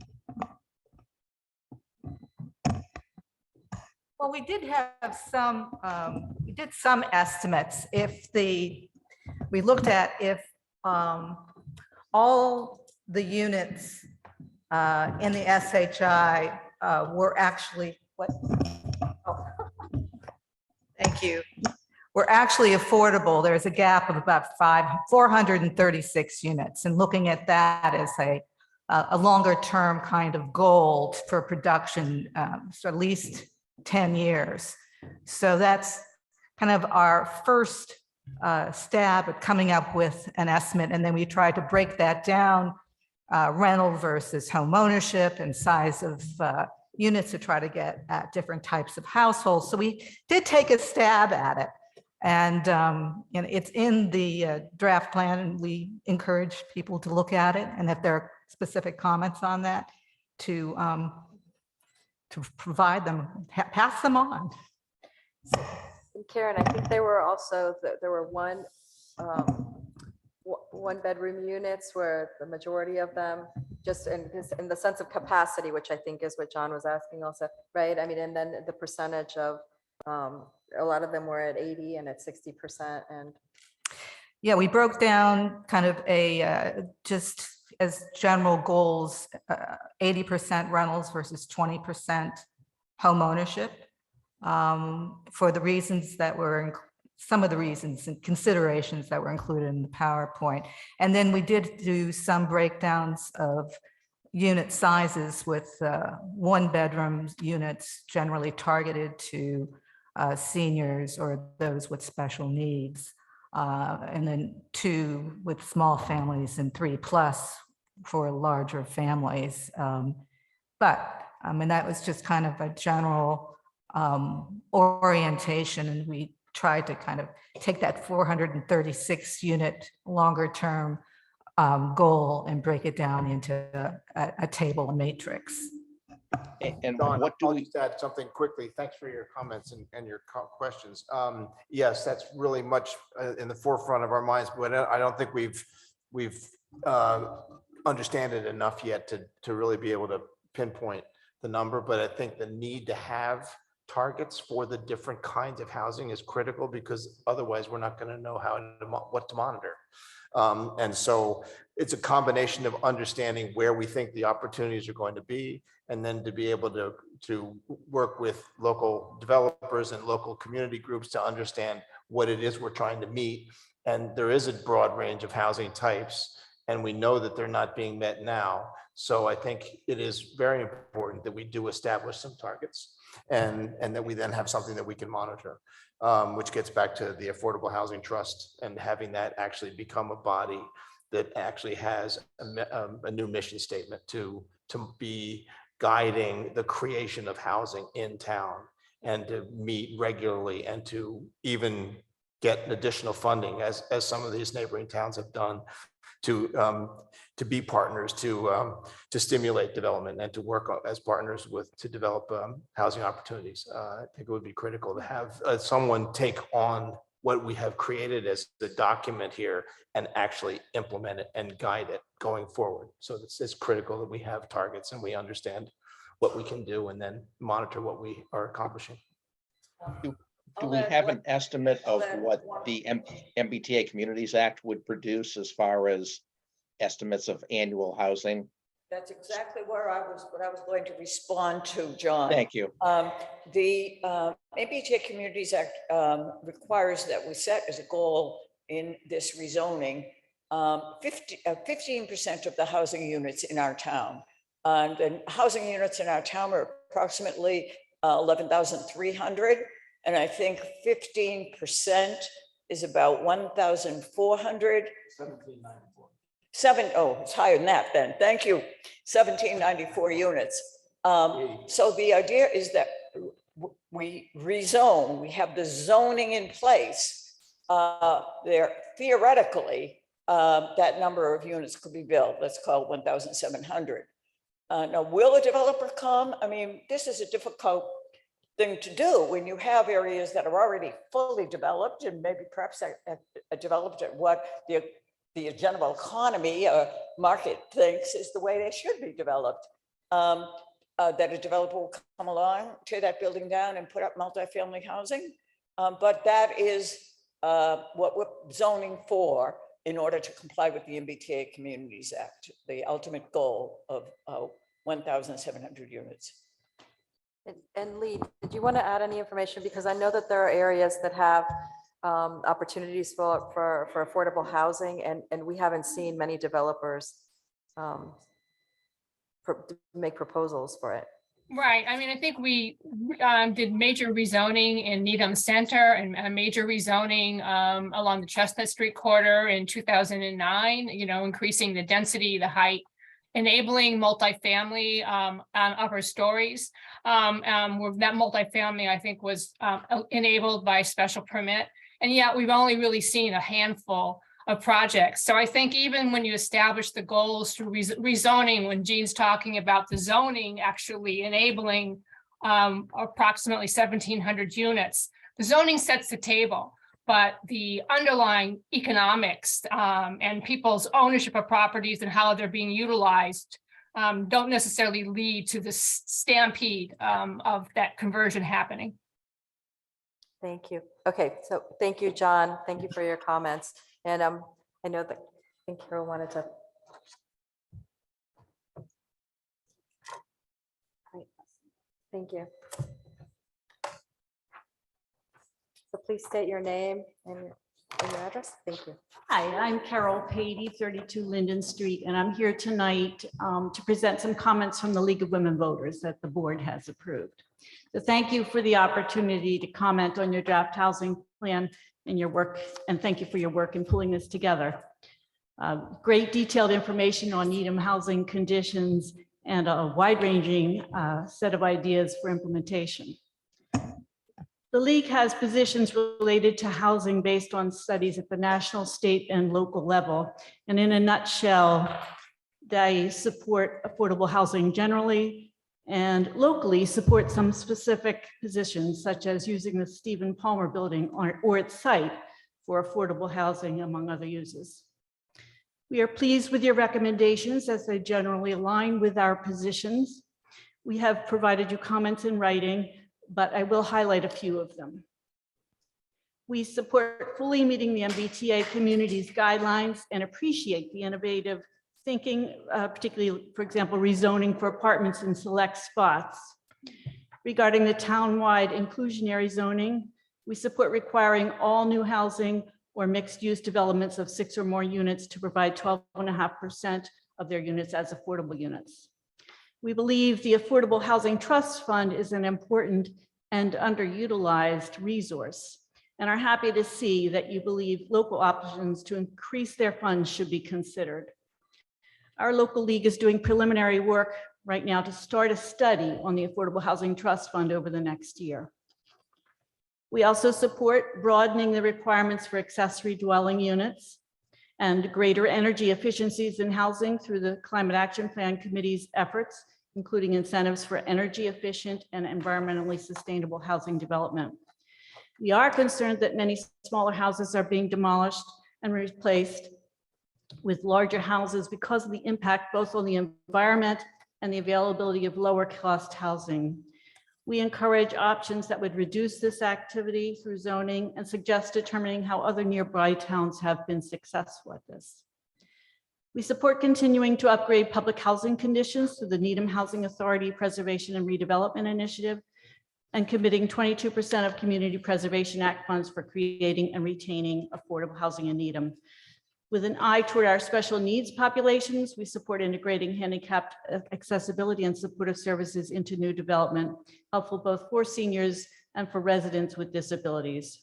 Well, we did have some, we did some estimates. We looked at if all the units in the SHI were actually, oh, thank you, were actually affordable. There's a gap of about 436 units. And looking at that as a longer term kind of goal for production, for at least 10 years. So that's kind of our first stab at coming up with an estimate. And then we tried to break that down, rental versus home ownership and size of units to try to get at different types of households. So we did take a stab at it. And it's in the draft plan, and we encourage people to look at it. And if there are specific comments on that, to provide them, pass them on. And Karen, I think there were one bedroom units where the majority of them, just in the sense of capacity, which I think is what John was asking also, right? I mean, and then the percentage of, a lot of them were at 80 and at 60%. And yeah, we broke down kind of just as general goals, 80% rentals versus 20% home ownership, for the reasons that were some of the reasons and considerations that were included in the PowerPoint. And then we did do some breakdowns of unit sizes with 1-bedroom units generally targeted to seniors or those with special needs, and then 2 with small families and 3+ for larger families. But I mean, that was just kind of a general orientation, and we tried to kind of take that 436 unit longer term goal and break it down into a table, a matrix. And Don, what do I'll we? just add something quickly. Thanks for your comments and your questions. Yes, that's really much in the forefront of our minds, but I don't think we've understand it enough yet to really be able to pinpoint the number. But I think the need to have targets for the different kinds of housing is critical, because otherwise we're not going to know what to monitor. And so it's a combination of understanding where we think the opportunities are going to be, and then to be able to work with local developers and local community groups to understand what it is we're trying to meet. And there is a broad range of housing types. and we know that they're not being met now. So I think it is very important that we do establish some targets and that we then have something that we can monitor, which gets back to the Affordable Housing Trust and having that actually become a body that actually has a new mission statement to be guiding the creation of housing in town and to meet regularly and to even get additional funding as some of these neighboring towns have done to be partners, to stimulate development and to work as partners to develop housing opportunities. I think it would be critical to have someone take on what we have created as the document here and actually implement it and guide it going forward. So it's critical that we have targets and we understand what we can do and then monitor what we are accomplishing. Do we have an estimate of what the MBTA Communities Act would produce as far as estimates of annual housing? That's exactly what I was going to respond to, John. Thank you. The MBTA Communities Act requires that we set as a goal in this rezoning 15% of the housing units in our town. And the housing units in our town are approximately 11,300. And I think 15% is about 1,400. 1794. Oh, it's higher than that then. Thank you. 1,794 units. So the idea is that we rezone, we have the zoning in place. There theoretically, that number of units could be built. Let's call it 1,700. Now, will a developer come? I mean, this is a difficult thing to do when you have areas that are already fully developed and maybe perhaps developed at what the general economy market thinks is the way they should be developed. That a developer will come along, tear that building down and put up multifamily housing. But that is what we're zoning for in order to comply with the MBTA Communities Act, the ultimate goal of 1,700 units. And Lee, did you want to add any information? Because I know that there are areas that have opportunities for affordable housing, and we haven't seen many developers make proposals for it. Right. I mean, I think we did major rezoning in Needham Center and a major rezoning along the Chestnut Street corridor in 2009, increasing the density, the height, enabling multifamily on upper stories. That multifamily, I think, was enabled by special permit. And yet we've only really seen a handful of projects. So I think even when you establish the goals through rezoning, when Jean's talking about the zoning actually enabling approximately 1,700 units, the zoning sets the table, but the underlying economics and people's ownership of properties and how they're being utilized don't necessarily lead to the stampede of that conversion happening. Thank you. Okay, so thank you, John. Thank you for your comments. And I know that I think Carol wanted to. Great. Thank you. So please state your name and your address. Thank you. Hi, I'm Carol Patey, 32 Linden Street, and I'm here tonight to present some comments from the League of Women Voters that the board has approved. So thank you for the opportunity to comment on your draft housing plan and your work, and thank you for your work in pulling this together. Great detailed information on Needham housing conditions and a wide-ranging set of ideas for implementation. The League has positions related to housing based on studies at the national, state, and local level. And in a nutshell, they support affordable housing generally and locally support some specific positions, such as using the Stephen Palmer building or its site for affordable housing, among other uses. We are pleased with your recommendations as they generally align with our positions. We have provided you comments in writing, but I will highlight a few of them. We support fully meeting the MBTA community's guidelines and appreciate the innovative thinking, particularly, for example, rezoning for apartments in select spots. Regarding the town-wide inclusionary zoning, we support requiring all new housing or mixed-use developments of 6 or more units to provide 12.5% of their units as affordable units. We believe the Affordable Housing Trust Fund is an important and underutilized resource, and are happy to see that you believe local options to increase their funds should be considered. Our local league is doing preliminary work right now to start a study on the Affordable Housing Trust Fund over the next year. We also support broadening the requirements for accessory dwelling units and greater energy efficiencies in housing through the Climate Action Plan Committee's efforts, including incentives for energy efficient and environmentally sustainable housing development. We are concerned that many smaller houses are being demolished and replaced with larger houses because of the impact both on the environment and the availability of lower cost housing. We encourage options that would reduce this activity through zoning and suggest determining how other nearby towns have been successful at this. We support continuing to upgrade public housing conditions through the Needham Housing Authority Preservation and Redevelopment Initiative, and committing 22% of Community Preservation Act funds for creating and retaining affordable housing in Needham. With an eye toward our special needs populations, we support integrating handicapped accessibility and supportive services into new development, helpful both for seniors and for residents with disabilities.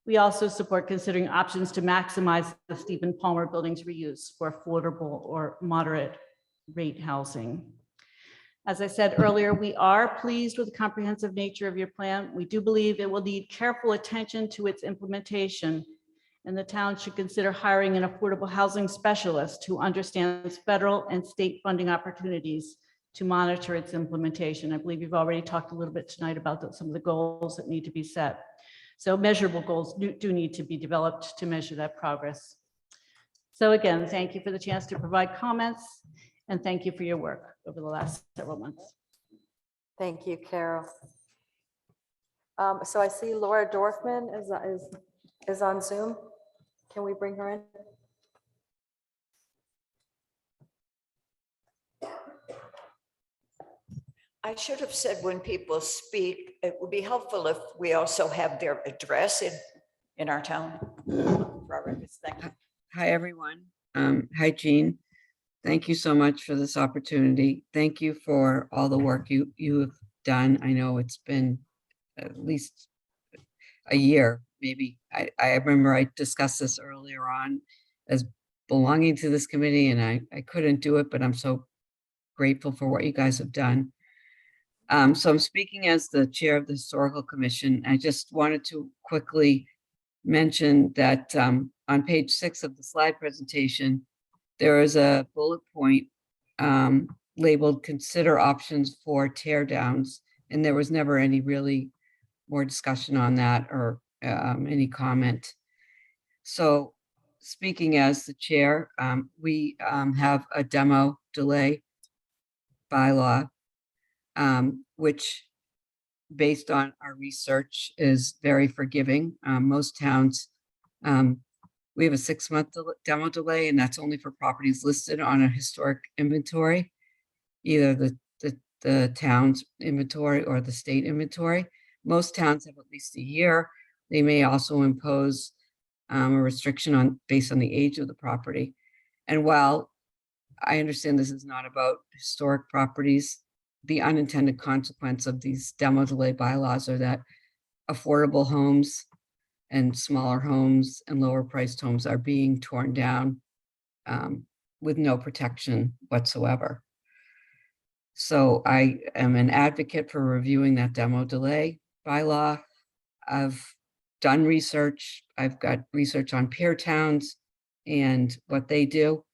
We also support considering options to maximize the Stephen Palmer Building's reuse for affordable or moderate rate housing. As I said earlier, we are pleased with the comprehensive nature of your plan. We do believe it will need careful attention to its implementation, and the town should consider hiring an affordable housing specialist who understands federal and state funding opportunities to monitor its implementation. I believe you've already talked a little bit tonight about some of the goals that need to be set. So measurable goals do need to be developed to measure that progress. So again, thank you for the chance to provide comments, and thank you for your work over the last several months. Thank you, Carol. So I see Laura Dorfman is on Zoom. Can we bring her in? I should have said when people speak, it would be helpful if we also have their address in our town. For our records. Thank you. Hi, everyone. Hi, Jean. Thank you so much for this opportunity. Thank you for all the work you have done. I know it's been at least a year, maybe. I remember I discussed this earlier on as belonging to this committee, and I couldn't do it, but I'm so grateful for what you guys have done. So I'm speaking as the chair of the Historical Commission. I just wanted to quickly mention that on page 6 of the slide presentation, there is a bullet point labeled "Consider options for tear downs," and there was never any really more discussion on that or any comment. So speaking as the chair, we have a demo delay bylaw, which based on our research is very forgiving. Most towns, we have a 6-month demo delay, and that's only for properties listed on a historic inventory, either the town's inventory or the state inventory. Most towns have at least a year. They may also impose a restriction based on the age of the property. And while I understand this is not about historic properties, the unintended consequence of these demo delay bylaws are that affordable homes and smaller homes and lower priced homes are being torn down with no protection whatsoever. So I am an advocate for reviewing that demo delay bylaw. I've done research. I've got research on peer towns and what they do.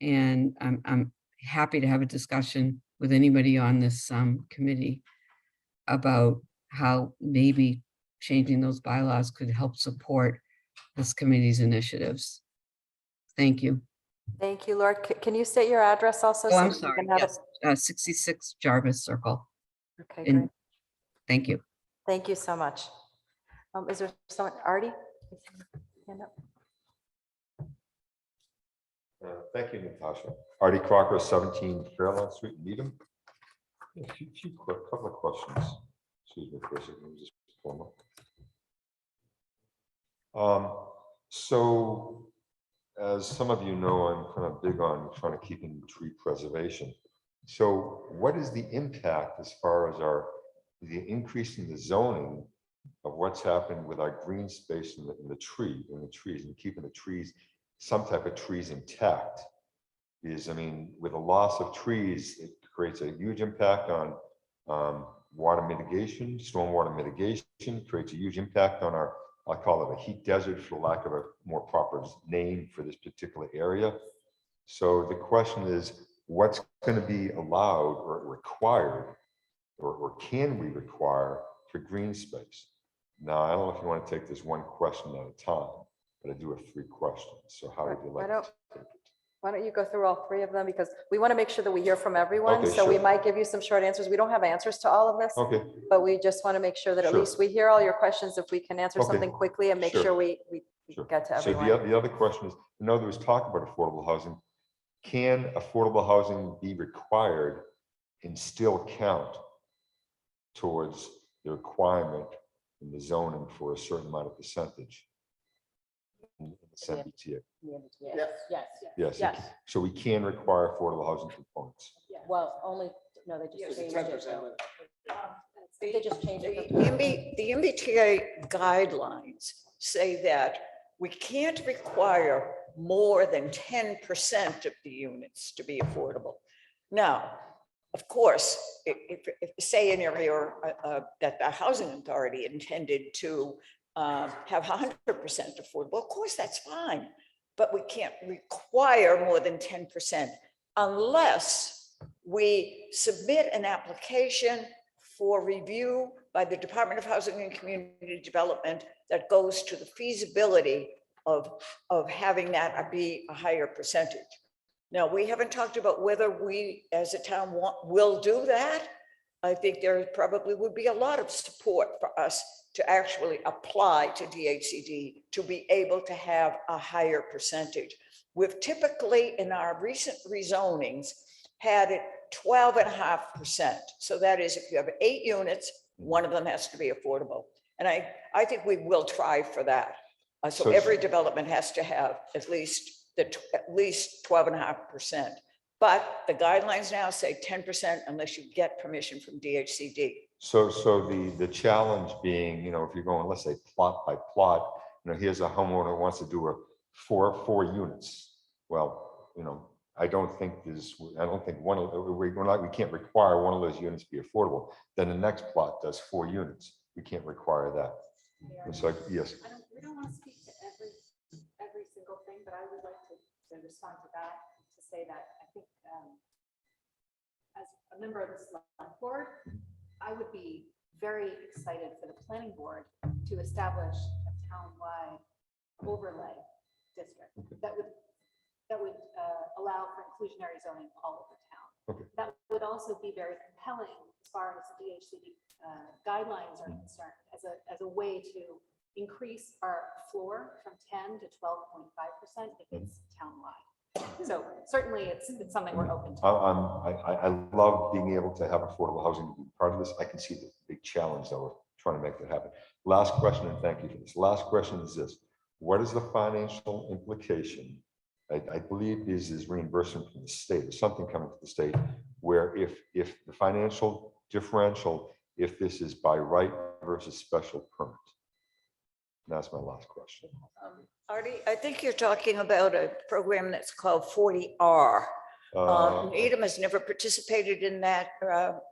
And I'm happy to have a discussion with anybody on this committee about how maybe changing those bylaws could help support this committee's initiatives. Thank you. Thank you, Laura. Can you state your address also? Oh, so I'm we sorry. can have it? Yes, 66 Jarvis Circle. Okay, in- great. Thank you. Thank you so much. Is there someone, Artie? Hand up. Thank you, Natasha. Artie Crocker, 17 Fairlawn Street, Needham. A couple of questions. Excuse me for a second. Let me just pull them up. So as some of you know, I'm kind of big on trying to keep in tree preservation. So what is the impact as far as the increase in the zoning of what's happened with our green space in the trees and keeping the trees, some type of trees intact? I mean, with a loss of trees, it creates a huge impact on water mitigation, stormwater mitigation, creates a huge impact on I call it a heat desert for lack of a more proper name for this particular area. So the question is, what's going to be allowed or required, or can we require for green space? Now, I don't know if you want to take this one question at a time, but I do have 3 questions. So how would you like to take it? Why don't you go through all 3 of them, because we want to make sure that we hear from everyone. Okay, So we sure. might give you some short answers. We don't have answers to all of this, Okay, but we just want to make sure that at Sure. least we hear all your questions. If we can answer Okay, something quickly and make sure. sure we sure. get to So everyone. the other question is, there was talk about affordable housing. Can affordable housing be required and still count towards the requirement in the zoning for a certain amount of percentage? In the MBTA? Yes, yes, Yes. yes. So we can require affordable housing components. Well, only, no, they just changed it. They just changed The it. the MBTA guidelines say that we can't require more than 10% of the units to be affordable. Now, of course, if say an area that the housing authority intended to have 100% affordable, of course, that's fine. But we can't require more than 10% unless we submit an application for review by the Department of Housing and Community Development that goes to the feasibility of having that be a higher percentage. Now, we haven't talked about whether we as a town will do that. I think there probably would be a lot of support for us to actually apply to DHCD to be able to have a higher percentage. We've typically in our recent rezonings had it 12.5%. So that is if you have 8 units, one of them has to be affordable. And I think we will try for that. So So- every development has to have at least 12.5%. But the guidelines now say 10% unless you get permission from DHCD. So the challenge being, if you're going, let's say plot by plot, here's a homeowner who wants to do a four units. Well, I don't think we can't require one of those units to be affordable. Then the next plot does 4 units. We can't require that. It's like, yes, We don't want to speak to every single thing, but I would like to respond to that, to say that I think as a member of the select board, I would be very excited for the planning board to establish a townwide overlay district that would allow for inclusionary zoning all over town. Okay. That would also be very compelling as far as DHCD guidelines are concerned, as a way to increase our floor from 10 to 12.5% if it's townwide. So certainly it's something we're open to. I love being able to have affordable housing be part of this. I can see the big challenge though of trying to make that happen. Last question, and thank you for this. Last question is this: what is the financial implication? I believe this is reimbursement from the state or something coming from the state, where if the financial differential, if this is by right versus special permit. And that's my last question. Artie, I think you're talking about a program that's called 40R. Needham has never participated in that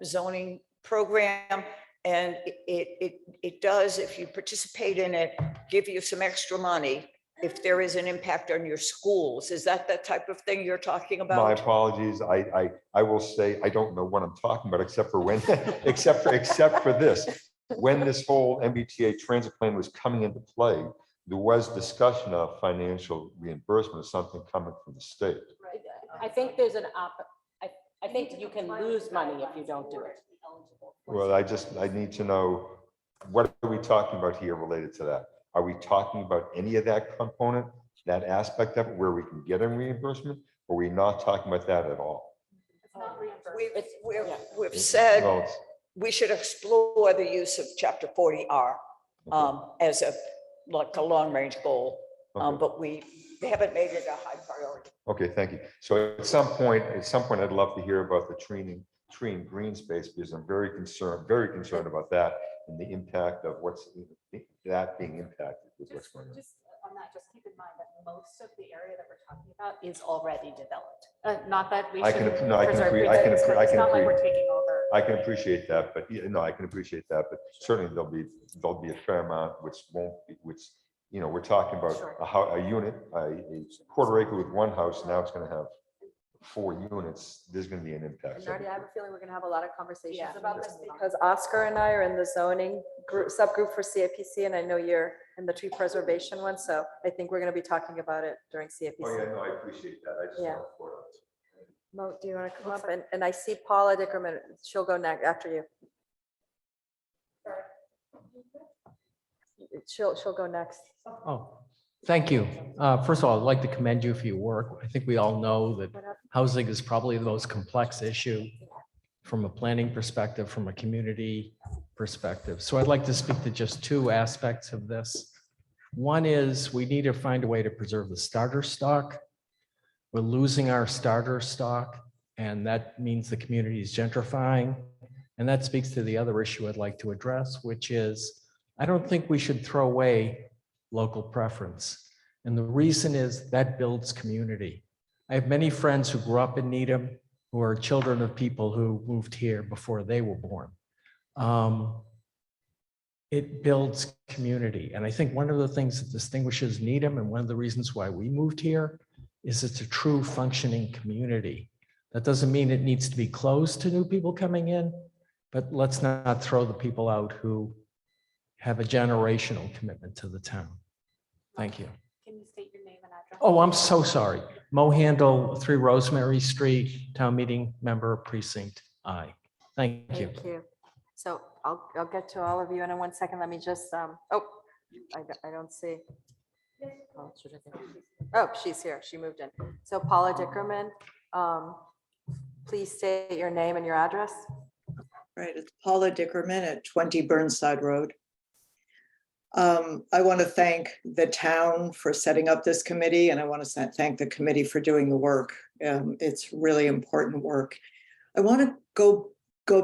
zoning program. And it does, if you participate in it, give you some extra money if there is an impact on your schools. Is that the type of thing you're talking My about? apologies. I will say, I don't know what I'm talking about, except for when, except for this. When this whole MBTA transit plan was coming into play, there was discussion of financial reimbursement of something coming from the state. I think there's I think you can lose money if you don't do it. Well, I need to know, what are we talking about here related to that? Are we talking about any of that component, that aspect of it where we can get a reimbursement? Or are we not talking about that at all? We've said Well, it's- we should explore the use of chapter 40R as like a long-range goal. Okay. But they haven't made it a high priority. Okay, thank you. So at some point, I'd love to hear about the tree and green space, because I'm very concerned about that and the impact of that being impacted with what's going on. Just on that, just keep in mind that most of the area that we're talking about is already developed. Not that we I should can- no, I can preserve agree- green I can space, agree- but I it's can not like agree. we're taking over. I can appreciate that, but I can appreciate that, but certainly there'll be a fair amount which won't be, we're talking about Sure. a unit, a quarter acre with one house, now it's gonna have 4 units, there's gonna be an impact. And Nardi, I have a feeling we're gonna have a lot of conversations Yeah. about this because Oscar and I are in the zoning group, subgroup for CAPC, and I know you're in the tree preservation one, so I think we're gonna be talking about it during Oh, yeah, CAPC. no, I appreciate that. I just Yeah. want to point out. Mo, do you wanna come up? And I see Paula Dickerman, she'll go next after you. She'll go next. Oh, thank you. First of all, I'd like to commend you for your work. I think we all know that housing is probably the most complex issue from a planning perspective, from a community perspective. So I'd like to speak to just 2 aspects of this. One is we need to find a way to preserve the starter stock. We're losing our starter stock, and that means the community is gentrifying. And that speaks to the other issue I'd like to address, which is I don't think we should throw away local preference. And the reason is that builds community. I have many friends who grew up in Needham who are children of people who moved here before they were born. It builds community. And I think one of the things that distinguishes Needham and one of the reasons why we moved here is it's a true functioning community. That doesn't mean it needs to be closed to new people coming in, but let's not throw the people out who have a generational commitment to the town. Thank you. Can you state your name and address? Oh, I'm so sorry. Mo Handle, 3 Rosemary Street, town meeting member, precinct I. Thank you. Thank you. So I'll get to all of you in 1 second. Let me just, I don't see. Oh, should I think- oh, she's here. She moved in. So Paula Dickerman, please state your name and your address. Right, it's Paula Dickerman at 20 Burnside Road. I want to thank the town for setting up this committee, and I want to thank the committee for doing the work. It's really important work. I want to go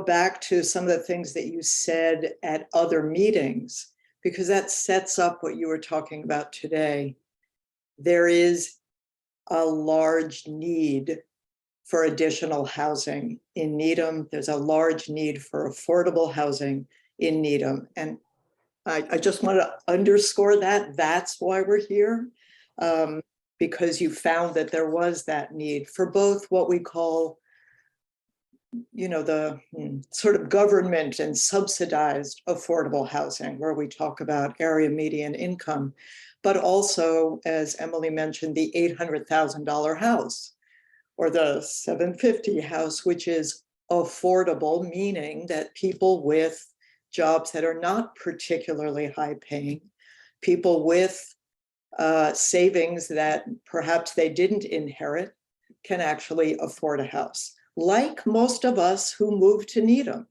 back to some of the things that you said at other meetings, because that sets up what you were talking about today. There is a large need for additional housing in Needham. There's a large need for affordable housing in Needham. And I just want to underscore that. That's why we're here, because you found that there was that need for both what we call, the sort of government and subsidized affordable housing, where we talk about area median income, but also, as Emily mentioned, the $800,000 house or the $750,000 house, which is affordable, meaning that people with jobs that are not particularly high paying, people with savings that perhaps they didn't inherit, can actually afford a house. Like most of us who moved to Needham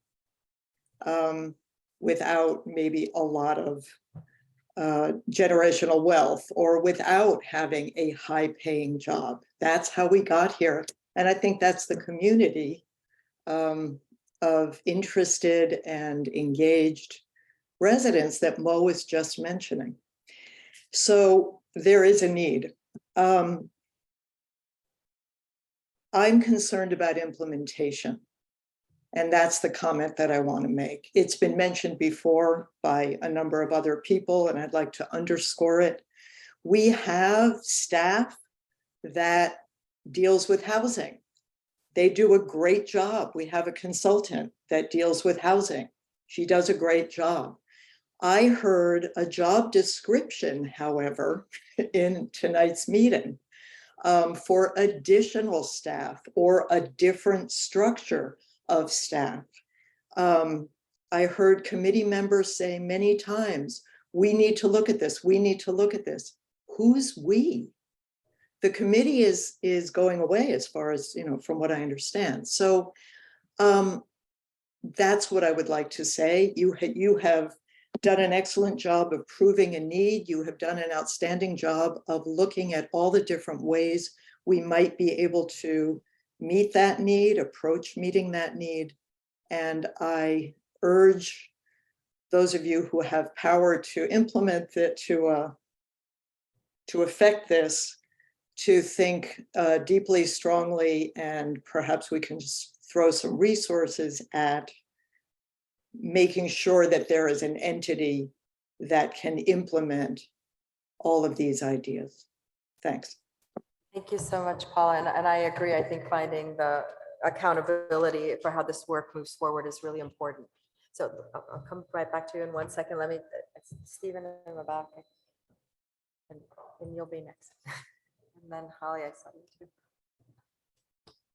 without maybe a lot of generational wealth or without having a high paying job. That's how we got here. And I think that's the community of interested and engaged residents that Mo was just mentioning. So there is a need. I'm concerned about implementation. And that's the comment that I want to make. It's been mentioned before by a number of other people, and I'd like to underscore it. We have staff that deals with housing. They do a great job. We have a consultant that deals with housing. She does a great job. I heard a job description, however, in tonight's meeting for additional staff or a different structure of staff. I heard committee members say many times, we need to look at this. We need to look at this. Who's we? The committee is going away as far as, from what I understand. So that's what I would like to say. You have done an excellent job of proving a need. You have done an outstanding job of looking at all the different ways we might be able to meet that need, approach meeting that need. And I urge those of you who have power to implement it, to affect this, to think deeply, strongly, and perhaps we can just throw some resources at making sure that there is an entity that can implement all of these ideas. Thanks. Thank you so much, Paula. And I agree. I think finding the accountability for how this work moves forward is really important. So I'll come right back to you in 1 second. Let me, Stephen in the back. And you'll be next. And then Holly, I saw you too.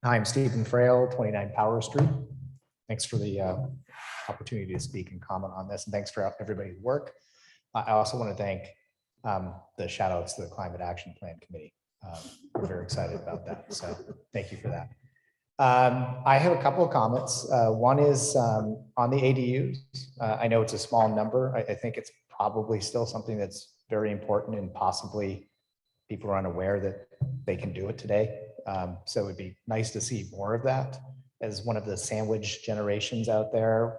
Hi, I'm Stephen Frail, 29 Power Street. Thanks for the opportunity to speak and comment on this, and thanks for everybody's work. I also want to thank the shout outs to the Climate Action Plan Committee. We're very excited about that, so thank you for that. I have a couple of comments. One is on the ADUs. I know it's a small number. I think it's probably still something that's very important, and possibly people are unaware that they can do it today. So it'd be nice to see more of that. As one of the sandwich generations out there,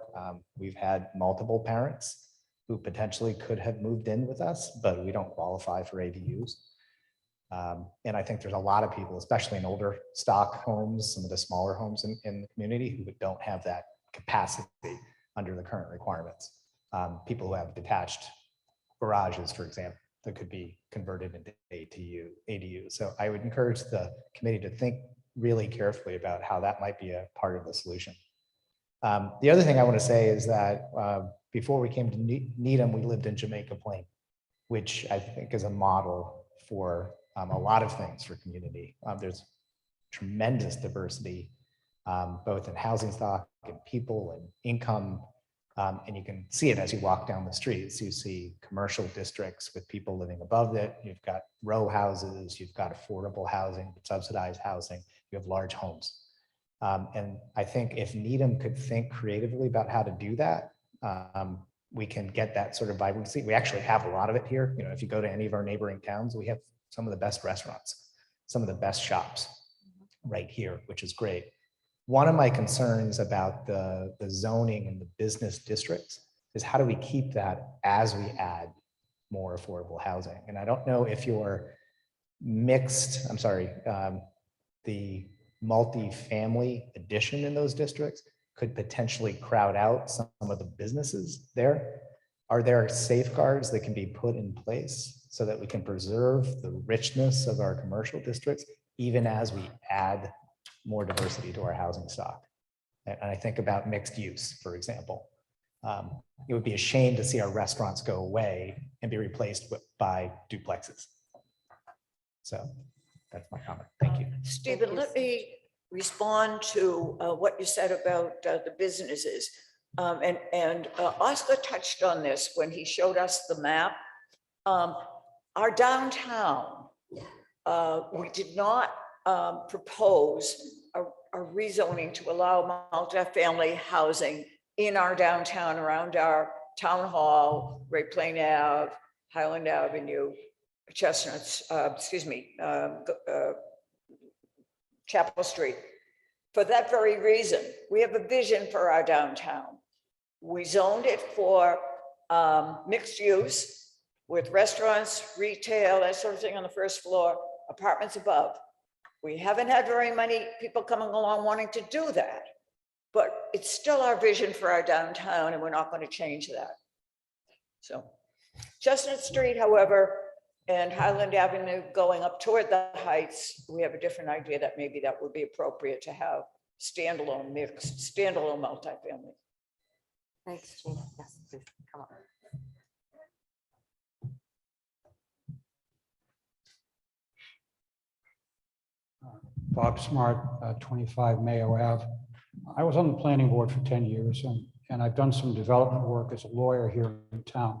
we've had multiple parents who potentially could have moved in with us, but we don't qualify for ADUs. And I think there's a lot of people, especially in older stock homes, some of the smaller homes in the community, who don't have that capacity under the current requirements. People who have detached garages, for example, that could be converted into ADU. So I would encourage the committee to think really carefully about how that might be a part of the solution. The other thing I want to say is that before we came to Needham, we lived in Jamaica Plain, which I think is a model for a lot of things for community. There's tremendous diversity, both in housing stock and people and income. And you can see it as you walk down the streets. You see commercial districts with people living above it. You've got row houses, you've got affordable housing, subsidized housing, you have large homes. And I think if Needham could think creatively about how to do that, we can get that sort of vibrancy. We actually have a lot of it here. You know, if you go to any of our neighboring towns, we have some of the best restaurants, some of the best shops right here, which is great. One of my concerns about the zoning and the business districts is how do we keep that as we add more affordable housing? And I don't know if your mixed, the multi-family addition in those districts could potentially crowd out some of the businesses there. Are there safeguards that can be put in place so that we can preserve the richness of our commercial districts, even as we add more diversity to our housing stock? And I think about mixed use, for example. It would be a shame to see our restaurants go away and be replaced by duplexes. So that's my comment. Thank you. Stephen, let me respond to what you said about the businesses. And Oscar touched on this when he showed us the map. Our downtown, we did not propose a rezoning to allow multifamily housing in our downtown around our town hall, Great Plain Ave, Highland Avenue, Chestnuts, Chapel Street. For that very reason, we have a vision for our downtown. We zoned it for mixed use with restaurants, retail, that sort of thing on the first floor, apartments above. We haven't had very many people coming along wanting to do that, but it's still our vision for our downtown, and we're not going to change that. So Chestnut Street, however, and Highland Avenue going up toward the Heights, we have a different idea that maybe that would be appropriate to have standalone mixed, standalone multifamily. Thanks, Jean. Yes, please, come on. Bob Smart, 25 Mayo Ave. I was on the planning board for 10 years and I've done some development work as a lawyer here in town.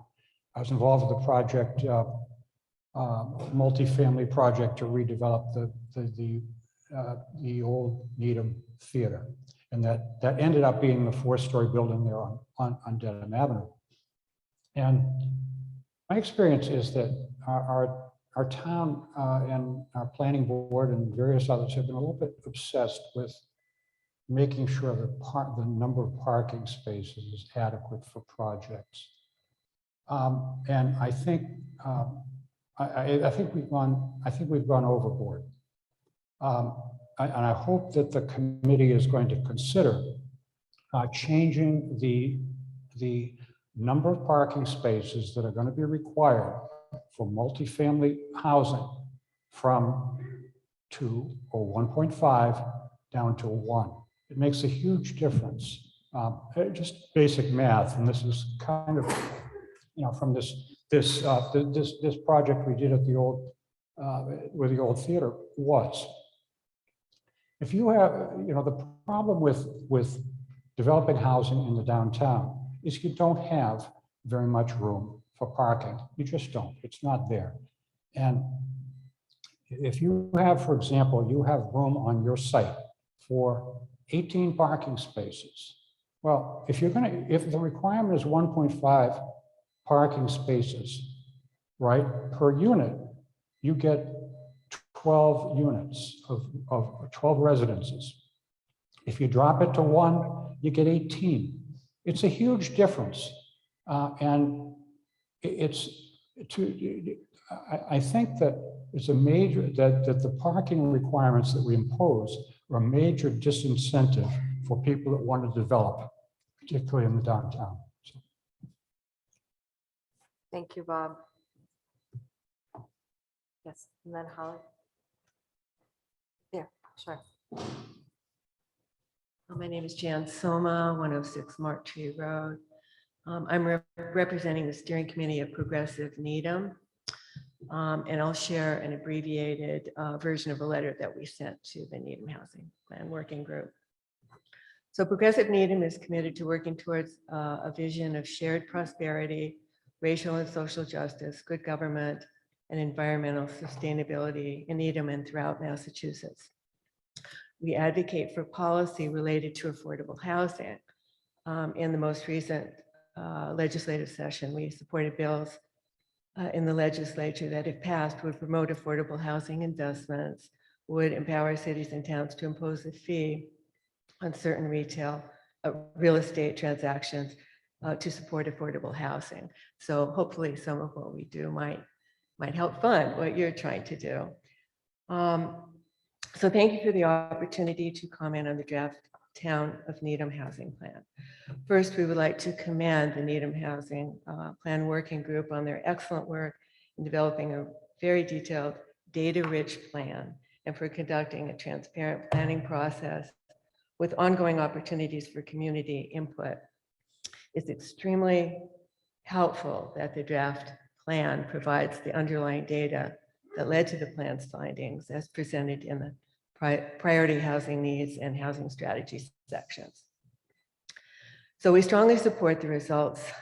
I was involved with the project, multifamily project to redevelop the old Needham Theater. And that ended up being the 4-story building there on Dedham Avenue. And my experience is that our town and our planning board and various others have been a little bit obsessed with making sure that the number of parking spaces is adequate for projects. And I think I think we've gone overboard. And I hope that the committee is going to consider changing the number of parking spaces that are going to be required for multifamily housing from 2 or 1.5 down to 1. It makes a huge difference. Just basic math, and this is kind of, from this project we did at the old, where the old theater was. If you have, the problem with developing housing in the downtown is you don't have very much room for parking. You just don't. It's not there. And if you have, for example, you have room on your site for 18 parking spaces. Well, if the requirement is 1.5 parking spaces, right, per unit, you get 12 units of 12 residences. If you drop it to 1, you get 18. It's a huge difference. And I think that it's a major, that the parking requirements that we impose are a major disincentive for people that want to develop, particularly in the downtown. Thank you, Bob. Yes, and then Holly. Yeah, sure. My name is Jan Soma, 106 Mark Tree Road. I'm representing the steering committee of Progressive Needham. And I'll share an abbreviated version of a letter that we sent to the Needham Housing Plan Working Group. So Progressive Needham is committed to working towards a vision of shared prosperity, racial and social justice, good government, and environmental sustainability in Needham and throughout Massachusetts. We advocate for policy related to affordable housing. In the most recent legislative session, we supported bills in the legislature that, if passed, would promote affordable housing investments, would empower cities and towns to impose a fee on certain real estate transactions to support affordable housing. So hopefully some of what we do might help fund what you're trying to do. So thank you for the opportunity to comment on the draft Town of Needham Housing Plan. First, we would like to commend the Needham Housing Plan Working Group on their excellent work in developing a very detailed, data-rich plan and for conducting a transparent planning process with ongoing opportunities for community input. It's extremely helpful that the draft plan provides the underlying data that led to the plan's findings as presented in the priority housing needs and housing strategy sections. So we strongly support the results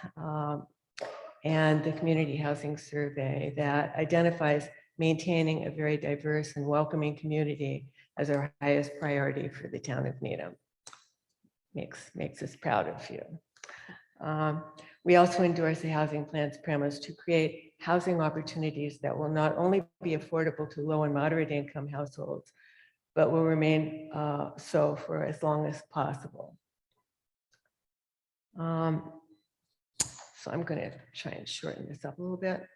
and the community housing survey that identifies maintaining a very diverse and welcoming community as our highest priority for the town of Needham. Makes us proud of you. We also endorse the housing plan's premise to create housing opportunities that will not only be affordable to low and moderate income households, but will remain so for as long as possible. So I'm going to try and shorten this up a little bit.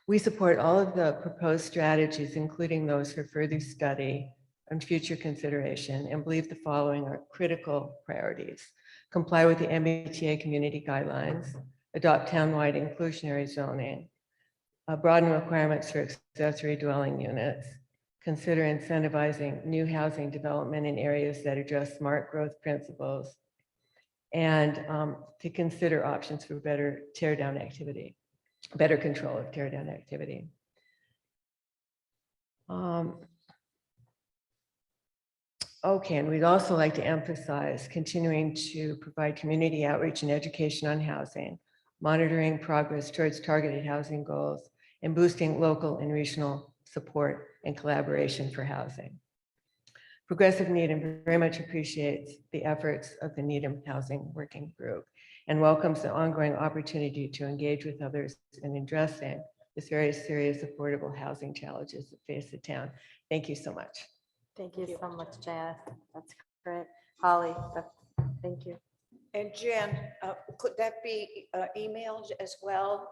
We support all of the proposed strategies, including those for further study and future consideration, and believe the following are critical priorities: comply with the MBTA community guidelines, adopt townwide inclusionary zoning, broaden requirements for accessory dwelling units, consider incentivizing new housing development in areas that address smart growth principles, and to consider options for better teardown activity, better control of teardown activity. Okay, and we'd also like to emphasize continuing to provide community outreach and education on housing, monitoring progress towards targeted housing goals, and boosting local and regional support and collaboration for housing. Progressive Needham very much appreciates the efforts of the Needham Housing Working Group and welcomes the ongoing opportunity to engage with others in addressing this very serious affordable housing challenges that face the town. Thank you so much. Thank you so much, Janice. That's great. Holly, thank you. And Jen, could that be emailed as well?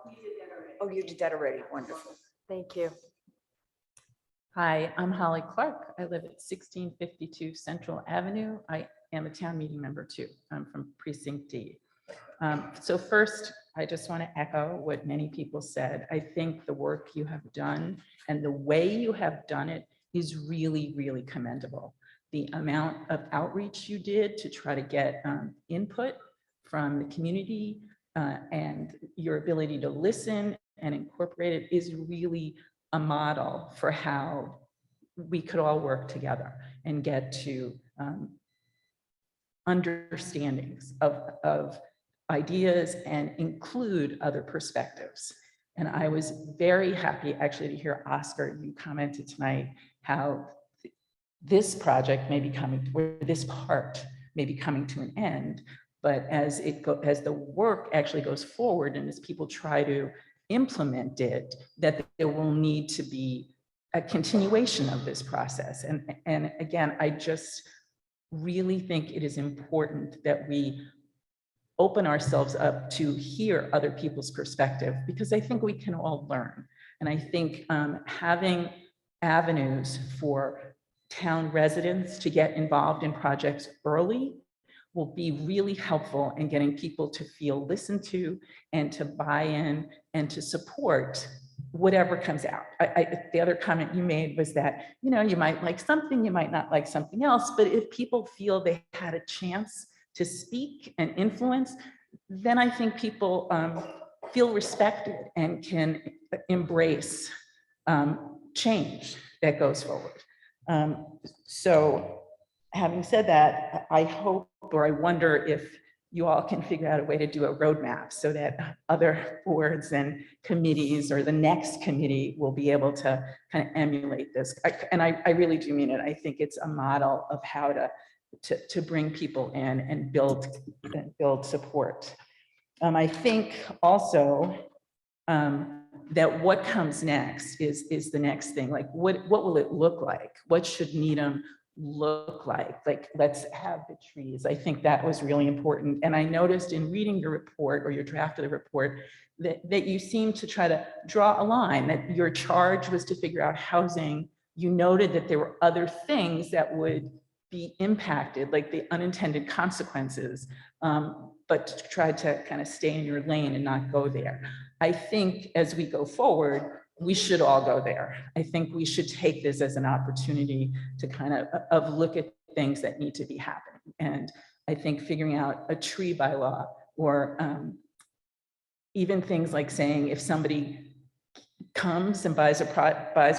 Oh, you did that already. Wonderful. Thank you. Hi, I'm Holly Clark. I live at 1652 Central Avenue. I am a town meeting member too. I'm from Precinct D. So first, I just want to echo what many people said. I think the work you have done and the way you have done it is really, really commendable. The amount of outreach you did to try to get input from the community and your ability to listen and incorporate it is really a model for how we could all work together and get to understandings of ideas and include other perspectives. And I was very happy actually to hear Oscar, you commented tonight how this project may be coming, where this part may be coming to an end, but as the work actually goes forward and as people try to implement it, that there will need to be a continuation of this process. And again, I just really think it is important that we open ourselves up to hear other people's perspective, because I think we can all learn. And I think having avenues for town residents to get involved in projects early will be really helpful in getting people to feel listened to and to buy in and to support whatever comes out. The other comment you made was that, you know, you might like something, you might not like something else, but if people feel they had a chance to speak and influence, then I think people feel respected and can embrace change that goes forward. So having said that, I hope, or I wonder if you all can figure out a way to do a roadmap so that other boards and committees or the next committee will be able to kind of emulate this. And I really do mean it. I think it's a model of how to bring people in and build support. I think also that what comes next is the next thing. Like, what will it look like? What should Needham look like? Like, let's have the trees. I think that was really important. And I noticed in reading your report or your draft of the report that you seem to try to draw a line, that your charge was to figure out housing. You noted that there were other things that would be impacted, like the unintended consequences, but to try to kind of stay in your lane and not go there. I think as we go forward, we should all go there. I think we should take this as an opportunity to kind of look at things that need to be happening. And I think figuring out a tree bylaw, or even things like saying if somebody comes and buys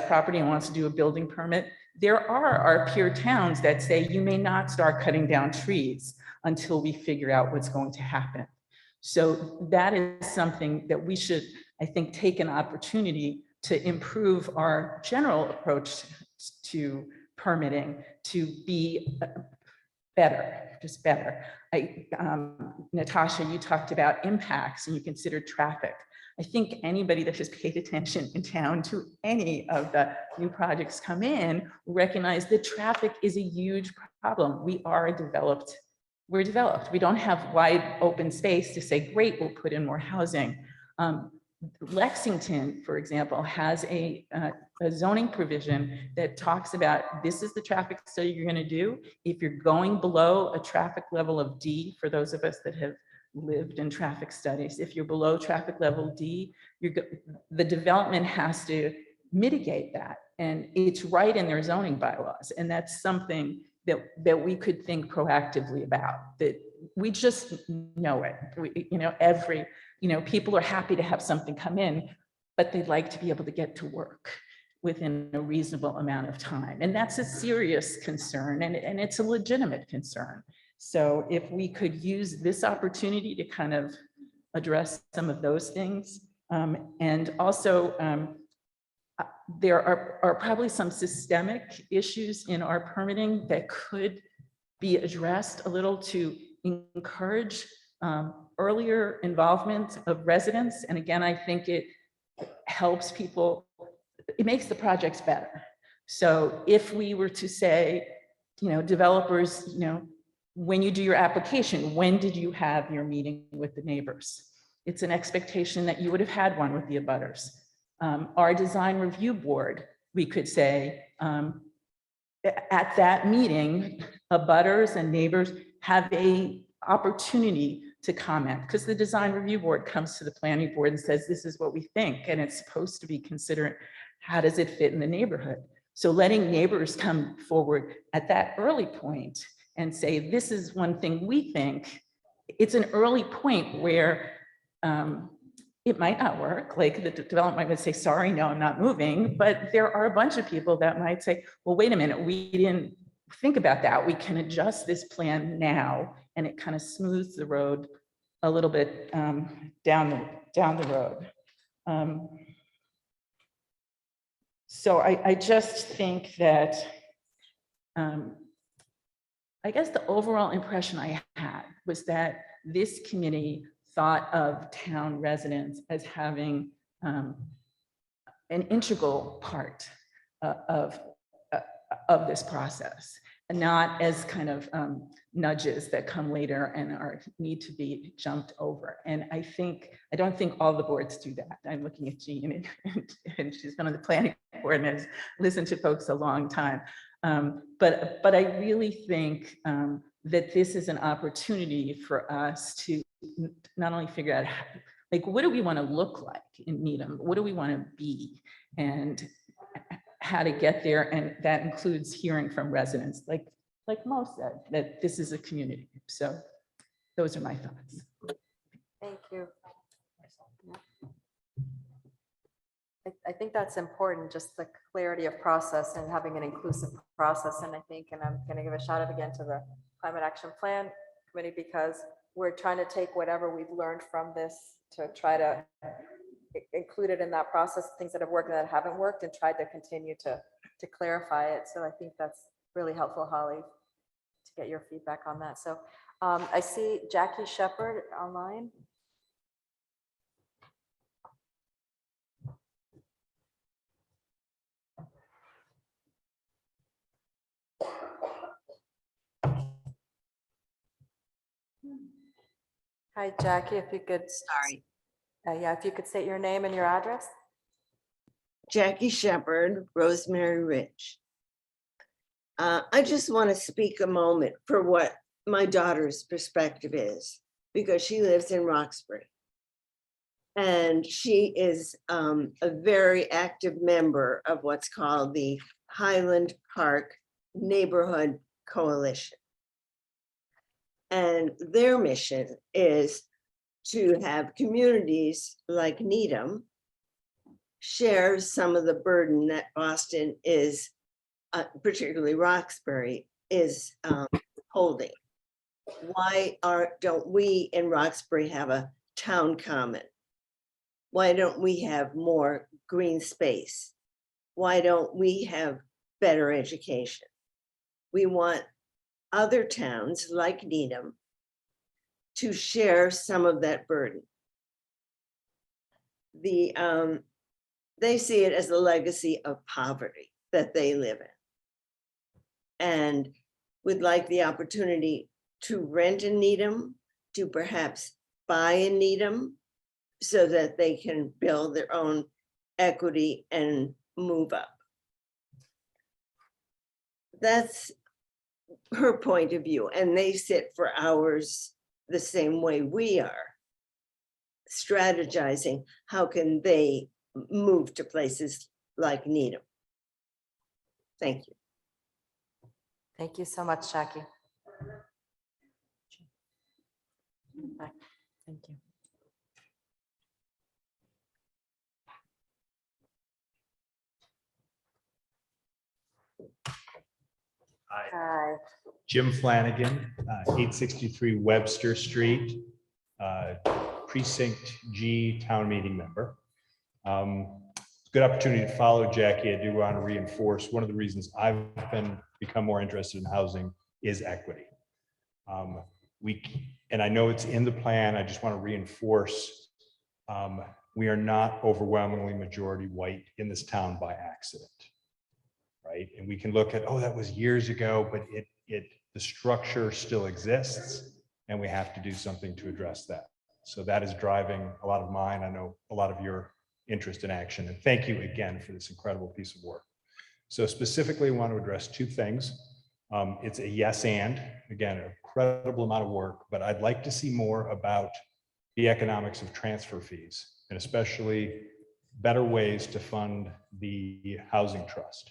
property and wants to do a building permit, there are our peer towns that say you may not start cutting down trees until we figure out what's going to happen. So that is something that we should, I think, take an opportunity to improve our general approach to permitting to be better, just better. Natasha, you talked about impacts and you considered traffic. I think anybody that has paid attention in town to any of the new projects come in recognize that traffic is a huge problem. We're developed. We don't have wide open space to say, great, we'll put in more housing. Lexington, for example, has a zoning provision that talks about this is the traffic study you're going to do. If you're going below a traffic level of D, for those of us that have lived in traffic studies, if you're below traffic level D, the development has to mitigate that. And it's right in their zoning bylaws. And that's something that we could think proactively about, that we just know it. People are happy to have something come in, but they'd like to be able to get to work within a reasonable amount of time. And that's a serious concern, and it's a legitimate concern. So if we could use this opportunity to kind of address some of those things. And also, there are probably some systemic issues in our permitting that could be addressed a little to encourage earlier involvement of residents. And again, I think it helps people, it makes the projects better. So if we were to say, developers, when you do your application, when did you have your meeting with the neighbors? It's an expectation that you would have had one with the abutters. Our design review board, we could say, at that meeting, abutters and neighbors have a opportunity to comment, because the design review board comes to the planning board and says, this is what we think, and it's supposed to be considering how does it fit in the neighborhood. So letting neighbors come forward at that early point and say, this is one thing we think, it's an early point where it might not work. Like the development might say, sorry, no, I'm not moving. But there are a bunch of people that might say, well, wait a minute, we didn't think about that. We can adjust this plan now, and it kind of smooths the road a little bit down the road. So I just think that, I guess the overall impression I had was that this committee thought of town residents as having an integral part of this process, and not as kind of nudges that come later and need to be jumped over. And I don't think all the boards do that. I'm looking at Jean, and she's been on the planning board and has listened to folks a long time. But I really think that this is an opportunity for us to not only figure out what do we want to look like in Needham, what do we want to be, and how to get there. And that includes hearing from residents, like Mo said, that this is a community. So those are my thoughts. Thank you. I think that's important, just the clarity of process and having an inclusive process. And I think, and I'm going to give a shout out again to the Climate Action Plan Committee, because we're trying to take whatever we've learned from this to try to include it in that process, things that have worked and that haven't worked, and try to continue to clarify it. So I think that's really helpful, Holly, to get your feedback on that. So I see Jackie Shepherd online. Hi, Jackie, if you could. Sorry. Yeah, if you could state your name and your address. Jackie Shepherd, Rosemary Ridge. I just want to speak a moment for what my daughter's perspective is, because she lives in Roxbury. And she is a very active member of what's called the Highland Park Neighborhood Coalition. And their mission is to have communities like Needham share some of the burden that Boston is, particularly Roxbury, is holding. Why don't we in Roxbury have a town common? Why don't we have more green space? Why don't we have better education? We want other towns like Needham to share some of that burden. They see it as a legacy of poverty that they live in, and would like the opportunity to rent in Needham, to perhaps buy in Needham, so that they can build their own equity and move up. That's her point of view, and they sit for hours the same way we are, strategizing how can they move to places like Needham. Thank you. Thank you so much, Jackie. Thank you. Hi. Jim Flanagan, 863 Webster Street, Precinct G Town Meeting member. Good opportunity to follow Jackie. I do want to reinforce one of the reasons I've become more interested in housing is equity. And I know it's in the plan. I just want to reinforce, we are not overwhelmingly majority white in this town by accident. Right? And we can look at, oh, that was years ago, but the structure still exists and we have to do something to address that. So that is driving a lot of mine. I know a lot of your interest in action. And thank you again for this incredible piece of work. So specifically, I want to address two things. It's a yes and, again, an incredible amount of work, but I'd like to see more about the economics of transfer fees and especially better ways to fund the housing trust.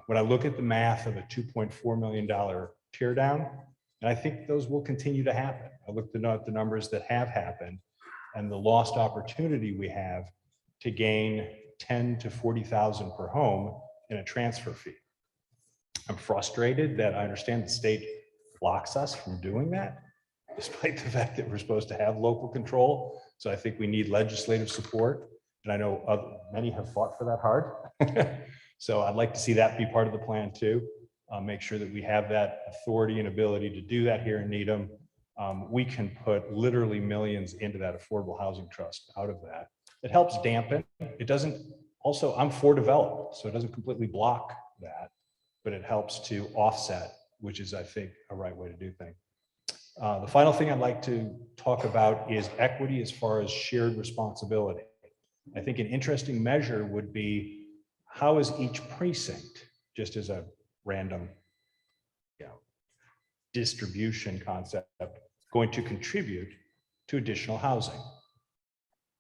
When I look at the math of a $2.4 million tear down, and I think those will continue to happen. I looked at the numbers that have happened and the lost opportunity we have to gain 10 to 40,000 per home in a transfer fee. I'm frustrated that I understand the state blocks us from doing that, despite the fact that we're supposed to have local control. So I think we need legislative support. And I know many have fought for that hard. So I'd like to see that be part of the plan too. Make sure that we have that authority and ability to do that here in Needham. We can put literally millions into that affordable housing trust out of that. It helps dampen. It doesn't, also I'm for development, so it doesn't completely block that, but it helps to offset, which is, I think, a right way to do things. The final thing I'd like to talk about is equity as far as shared responsibility. I think an interesting measure would be, how is each precinct, just as a random distribution concept, going to contribute to additional housing?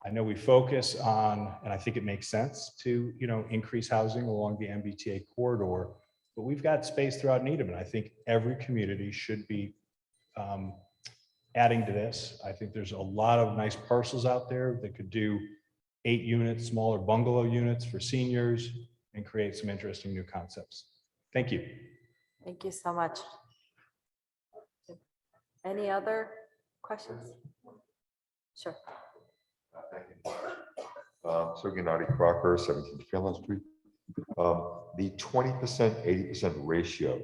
I know we focus on, and I think it makes sense to increase housing along the MBTA corridor, but we've got space throughout Needham, and I think every community should be adding to this. I think there's a lot of nice parcels out there that could do 8 units, smaller bungalow units for seniors, and create some interesting new concepts. Thank you. Thank you so much. Any other questions? Sure. Thank you. So Gennady Crocker, 17 Fairlawn Street. The 20%, 80% ratio,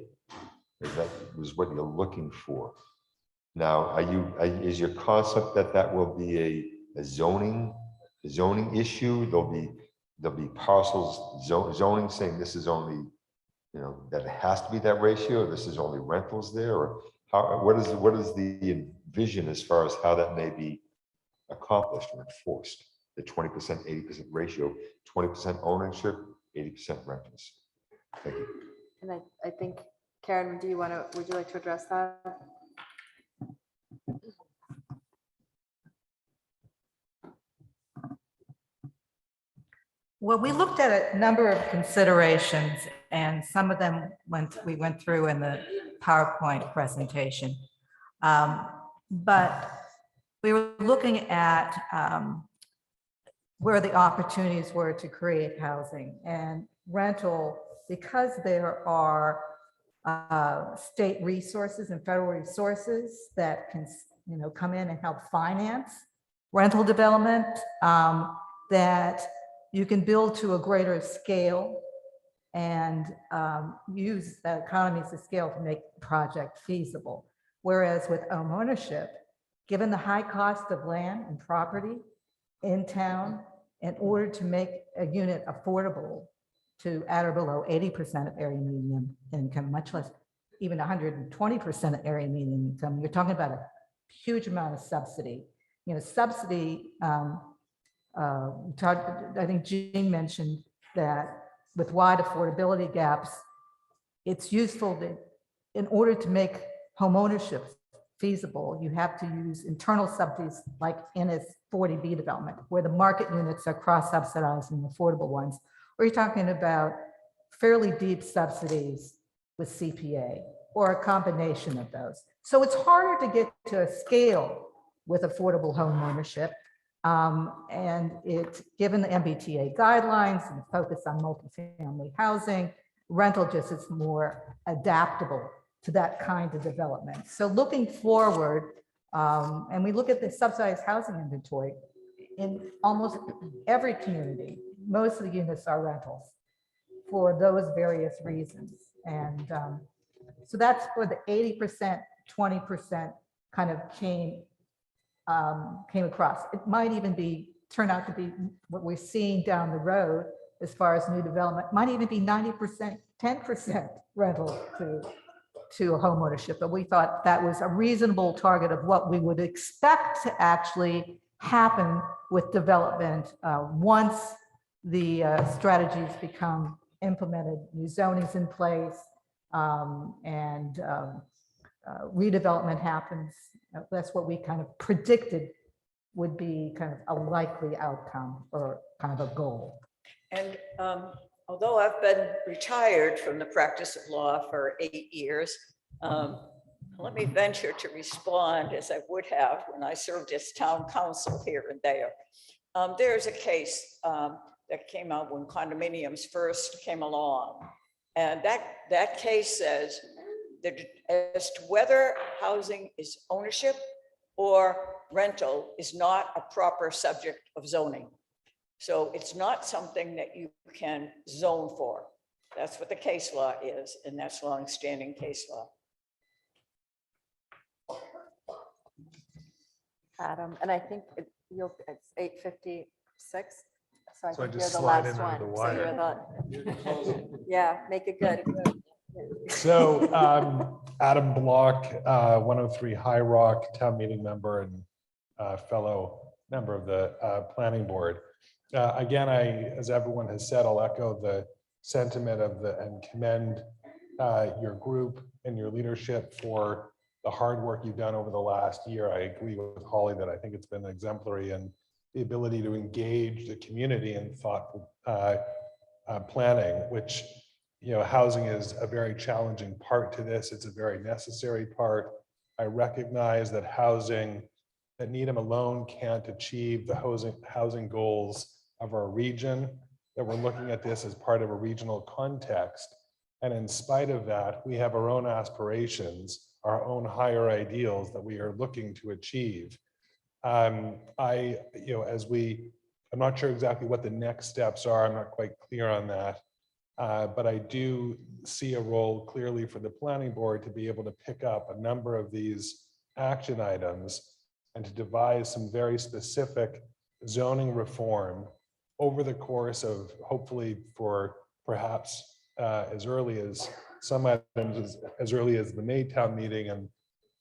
that was what you're looking for. Now, is your concept that will be a zoning issue? There'll be parcels zoning saying this is only, that it has to be that ratio, or this is only rentals there, or what is the vision as far as how that may be accomplished or enforced? The 20%, 80% ratio, 20% ownership, 80% rentals. Thank you. And I think, Karen, would you like to address that? Well, we looked at a number of considerations, and some of them we went through in the PowerPoint presentation. But we were looking at where the opportunities were to create housing and rental, because there are state resources and federal resources that can come in and help finance rental development, that you can build to a greater scale and use the economies of scale to make the project feasible. Whereas with home ownership, given the high cost of land and property in town, in order to make a unit affordable to at or below 80% of area median income, much less even 120% of area median income, you're talking about a huge amount of subsidy. Subsidy, I think Jean mentioned that with wide affordability gaps, it's useful that in order to make home ownership feasible, you have to use internal subsidies like in its 40B development, where the market units are cross-subsidizing affordable ones, or you're talking about fairly deep subsidies with CPA or a combination of those. So it's harder to get to a scale with affordable home ownership. And it's given the MBTA guidelines and the focus on multifamily housing, rental just is more adaptable to that kind of development. So looking forward, and we look at the subsidized housing inventory in almost every community, most of the units are rentals for those various reasons. And so that's for the 80%, 20% kind of came across. It might even turn out to be what we're seeing down the road as far as new development, might even be 90%, 10% rental to a home ownership. But we thought that was a reasonable target of what we would expect to actually happen with development once the strategies become implemented, new zoning's in place, and redevelopment happens. That's what we kind of predicted would be kind of a likely outcome or kind of a goal. And although I've been retired from the practice of law for 8 years, let me venture to respond as I would have when I served as town council here and there. There's a case that came out when condominiums first came along. And that case says that as to whether housing is ownership or rental is not a proper subject of zoning. So it's not something that you can zone for. That's what the case law is, and that's longstanding case law. Adam, and I think it's 8:56. So I So I think you're just the slide last in under one. the So you're the, yeah, make it good. So Adam Block, 103 High Rock, town meeting member and fellow member of the planning board. Again, as everyone has said, I'll echo the sentiment and commend your group and your leadership for the hard work you've done over the last year. I agree with Holly that I think it's been exemplary, and the ability to engage the community in thoughtful planning, which, housing is a very challenging part to this. It's a very necessary part. I recognize that that Needham alone can't achieve the housing goals of our region, that we're looking at this as part of a regional context. And in spite of that, we have our own aspirations, our own higher ideals that we are looking to achieve. I'm not sure exactly what the next steps are. I'm not quite clear on that. But I do see a role clearly for the planning board to be able to pick up a number of these action items and to devise some very specific zoning reform over the course of, hopefully for perhaps as early as some items as early as the May town meeting,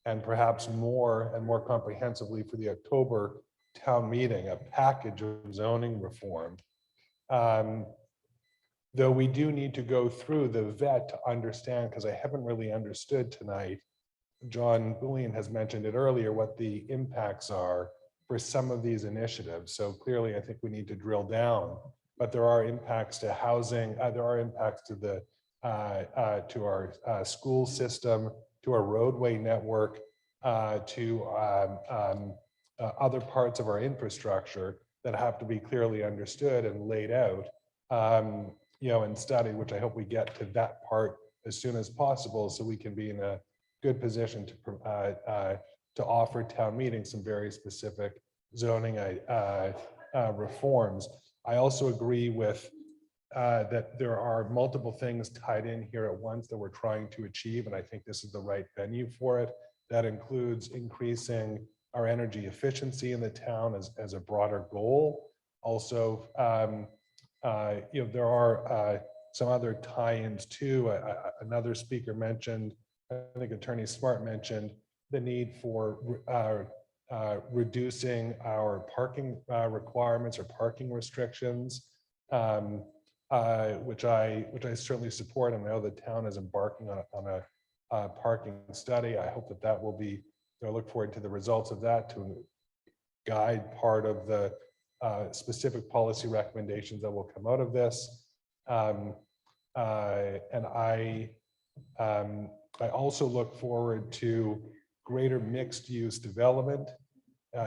and perhaps more and more comprehensively for the October town meeting, a package of zoning reform. Though we do need to go through the vet to understand, because I haven't really understood tonight, John Bullion has mentioned it earlier, what the impacts are for some of these initiatives. So clearly, I think we need to drill down, but there are impacts to housing, there are impacts to to our school system, to our roadway network, to other parts of our infrastructure that have to be clearly understood and laid out, and studied, which I hope we get to that part as soon as possible, so we can be in a good position to offer town meetings some very specific zoning reforms. I also agree with that there are multiple things tied in here at once that we're trying to achieve, and I think this is the right venue for it. That includes increasing our energy efficiency in the town as a broader goal. Also, there are some other tie-ins too. Another speaker mentioned, I think Attorney Smart mentioned, the need for reducing our parking requirements or parking restrictions, which I certainly support. And I know the town is embarking on a parking study. I hope that will be, I look forward to the results of that to guide part of the specific policy recommendations that will come out of this. And I also look forward to greater mixed use development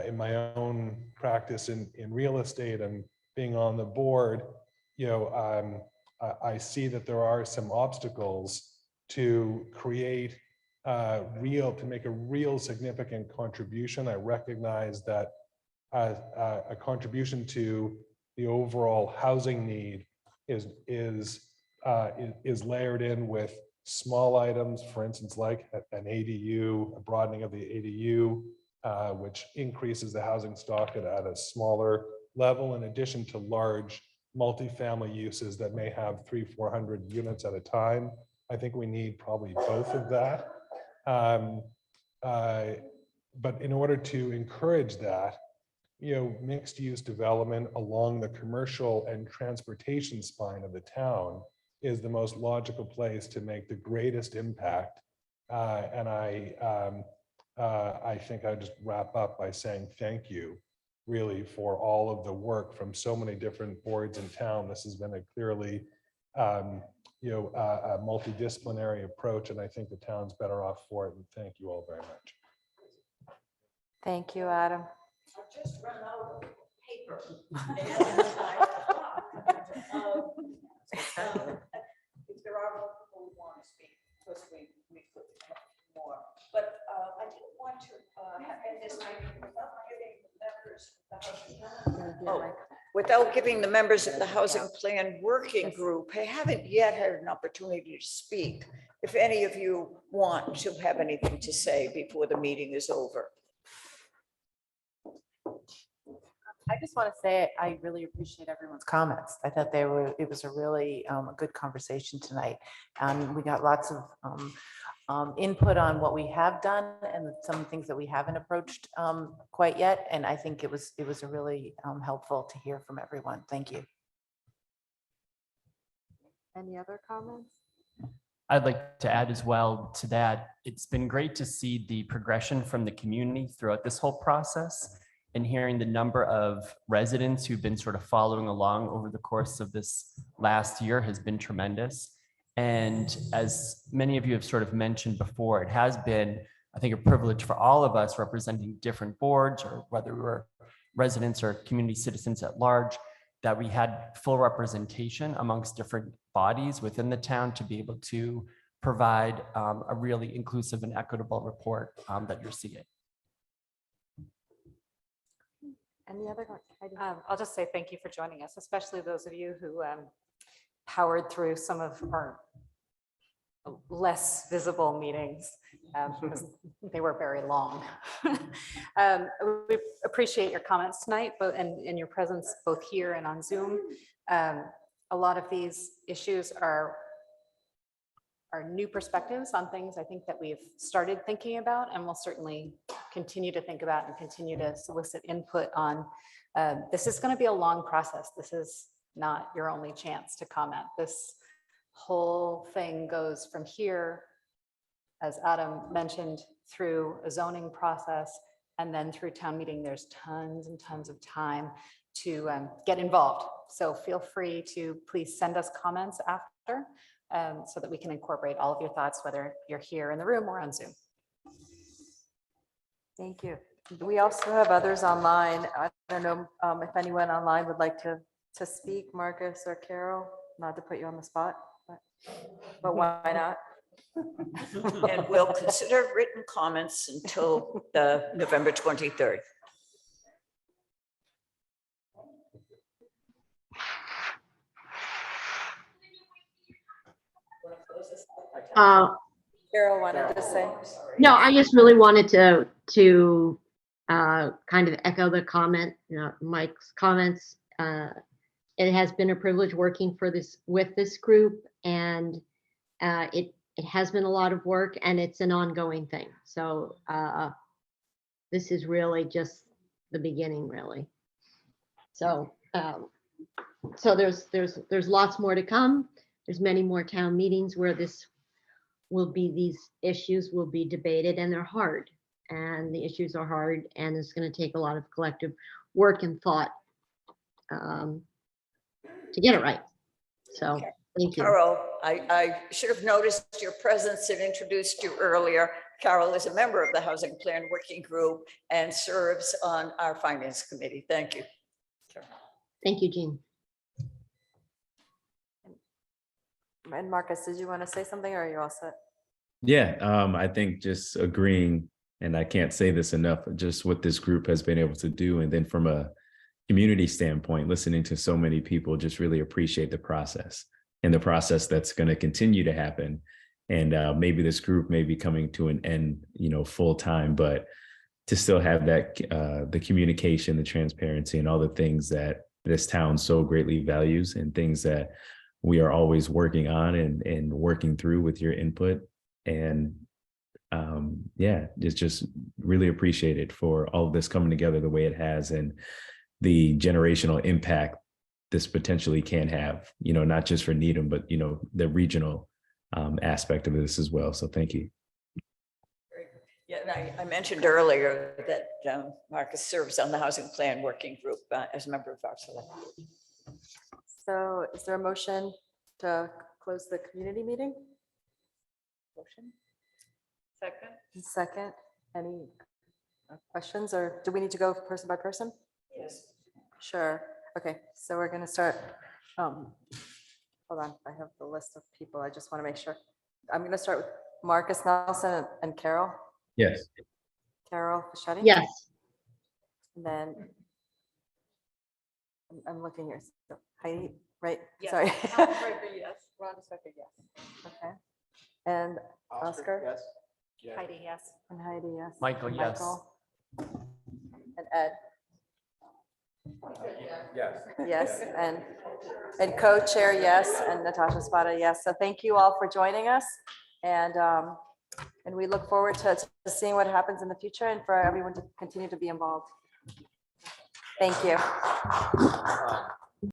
in my own practice in real estate and being on the board. I see that there are some obstacles to create to make a real significant contribution. I recognize that a contribution to the overall housing need is layered in with small items, for instance, like an ADU, a broadening of the ADU, which increases the housing stock at a smaller level, in addition to large multifamily uses that may have 300-400 units at a time. I think we need probably both of that. But in order to encourage that, mixed use development along the commercial and transportation spine of the town is the most logical place to make the greatest impact. And I think I just wrap up by saying thank you really for all of the work from so many different boards in town. This has been a clearly a multidisciplinary approach, and I think the town's better off for it. And thank you all very much. Thank you, Adam. I've just run out of paper. If there are more people who want to speak, of course, we could have more. But I didn't want to end this meeting without giving the members of the Housing Plan Working Group, I haven't yet had an opportunity to speak. If any of you want to have anything to say before the meeting is over. I just want to say I really appreciate everyone's comments. I thought it was a really good conversation tonight. We got lots of input on what we have done and some things that we haven't approached quite yet. And I think it was a really helpful to hear from everyone. Thank you. Any other comments? I'd like to add as well to that. It's been great to see the progression from the community throughout this whole process, and hearing the number of residents who've been sort of following along over the course of this last year has been tremendous. And as many of you have sort of mentioned before, it has been, I think, a privilege for all of us representing different boards, or whether we were residents or community citizens at large, that we had full representation amongst different bodies within the town to be able to provide a really inclusive and equitable report that you're seeing. Any other? I'll just say thank you for joining us, especially those of you who powered through some of our less visible meetings because they were very long. We appreciate your comments tonight, and your presence both here and on Zoom. A lot of these issues are new perspectives on things I think that we've started thinking about, and we'll certainly continue to think about and continue to solicit input on. This is going to be a long process. This is not your only chance to comment. This whole thing goes from here, as Adam mentioned, through a zoning process, and then through town meeting. There's tons and tons of time to get involved. So feel free to please send us comments after, so that we can incorporate all of your thoughts, whether you're here in the room or on Zoom. Thank you. We also have others online. I don't know if anyone online would like to speak, Marcus or Carol, not to put you on the spot, but why not? And we'll consider written comments until the November 23rd. Carol wanted to say. No, I just really wanted to kind of echo the comment, Mike's comments. It has been a privilege working with this group, and it has been a lot of work, and it's an ongoing thing. So this is really just the beginning, really. So so there's lots more to come. There's many more town meetings where these issues will be debated, and they're hard, and the issues are hard, and it's going to take a lot of collective work and thought to get it right. So thank you. Carol, I should have noticed your presence and introduced you earlier. Carol is a member of the Housing Plan Working Group and serves on our Finance Committee. Thank you. Thank you, Jean. And Marcus, did you want to say something, or are you all set? Yeah, I think just agreeing, and I can't say this enough, just what this group has been able to do. And then from a community standpoint, listening to so many people, just really appreciate the process and the process that's going to continue to happen. And maybe this group may be coming to an end, full time, but to still have that, the communication, the transparency, and all the things that this town so greatly values, and things that we are always working on and working through with your input. And yeah, it's just really appreciated for all of this coming together the way it has, and the generational impact this potentially can have, not just for Needham, but, the regional aspect of this as well. So thank you. Yeah, and I mentioned earlier that Marcus serves on the Housing Plan Working Group as a member of our select board. So is there a motion to close the community meeting? Motion? Second. Second, any questions, or do we need to go person by person? Yes. Sure. Okay, so we're going to start. Hold on, I have the list of people. I just want to make sure. I'm going to start with Marcus Nelson and Carol. Yes. Carol Fischetti? Yes. And then I'm looking here. So Heidi, right? Yes. Sorry. Ron Stricker, yes. Ron Stricker, yes. Okay. And Oscar? Yes. Heidi, yes. And Heidi, yes. Michael, yes. And Ed? Yes. Yes, and co-chair, yes, and Natasha Spada, yes. So thank you all for joining us. And we look forward to seeing what happens in the future, and for everyone to continue to be involved. Thank you.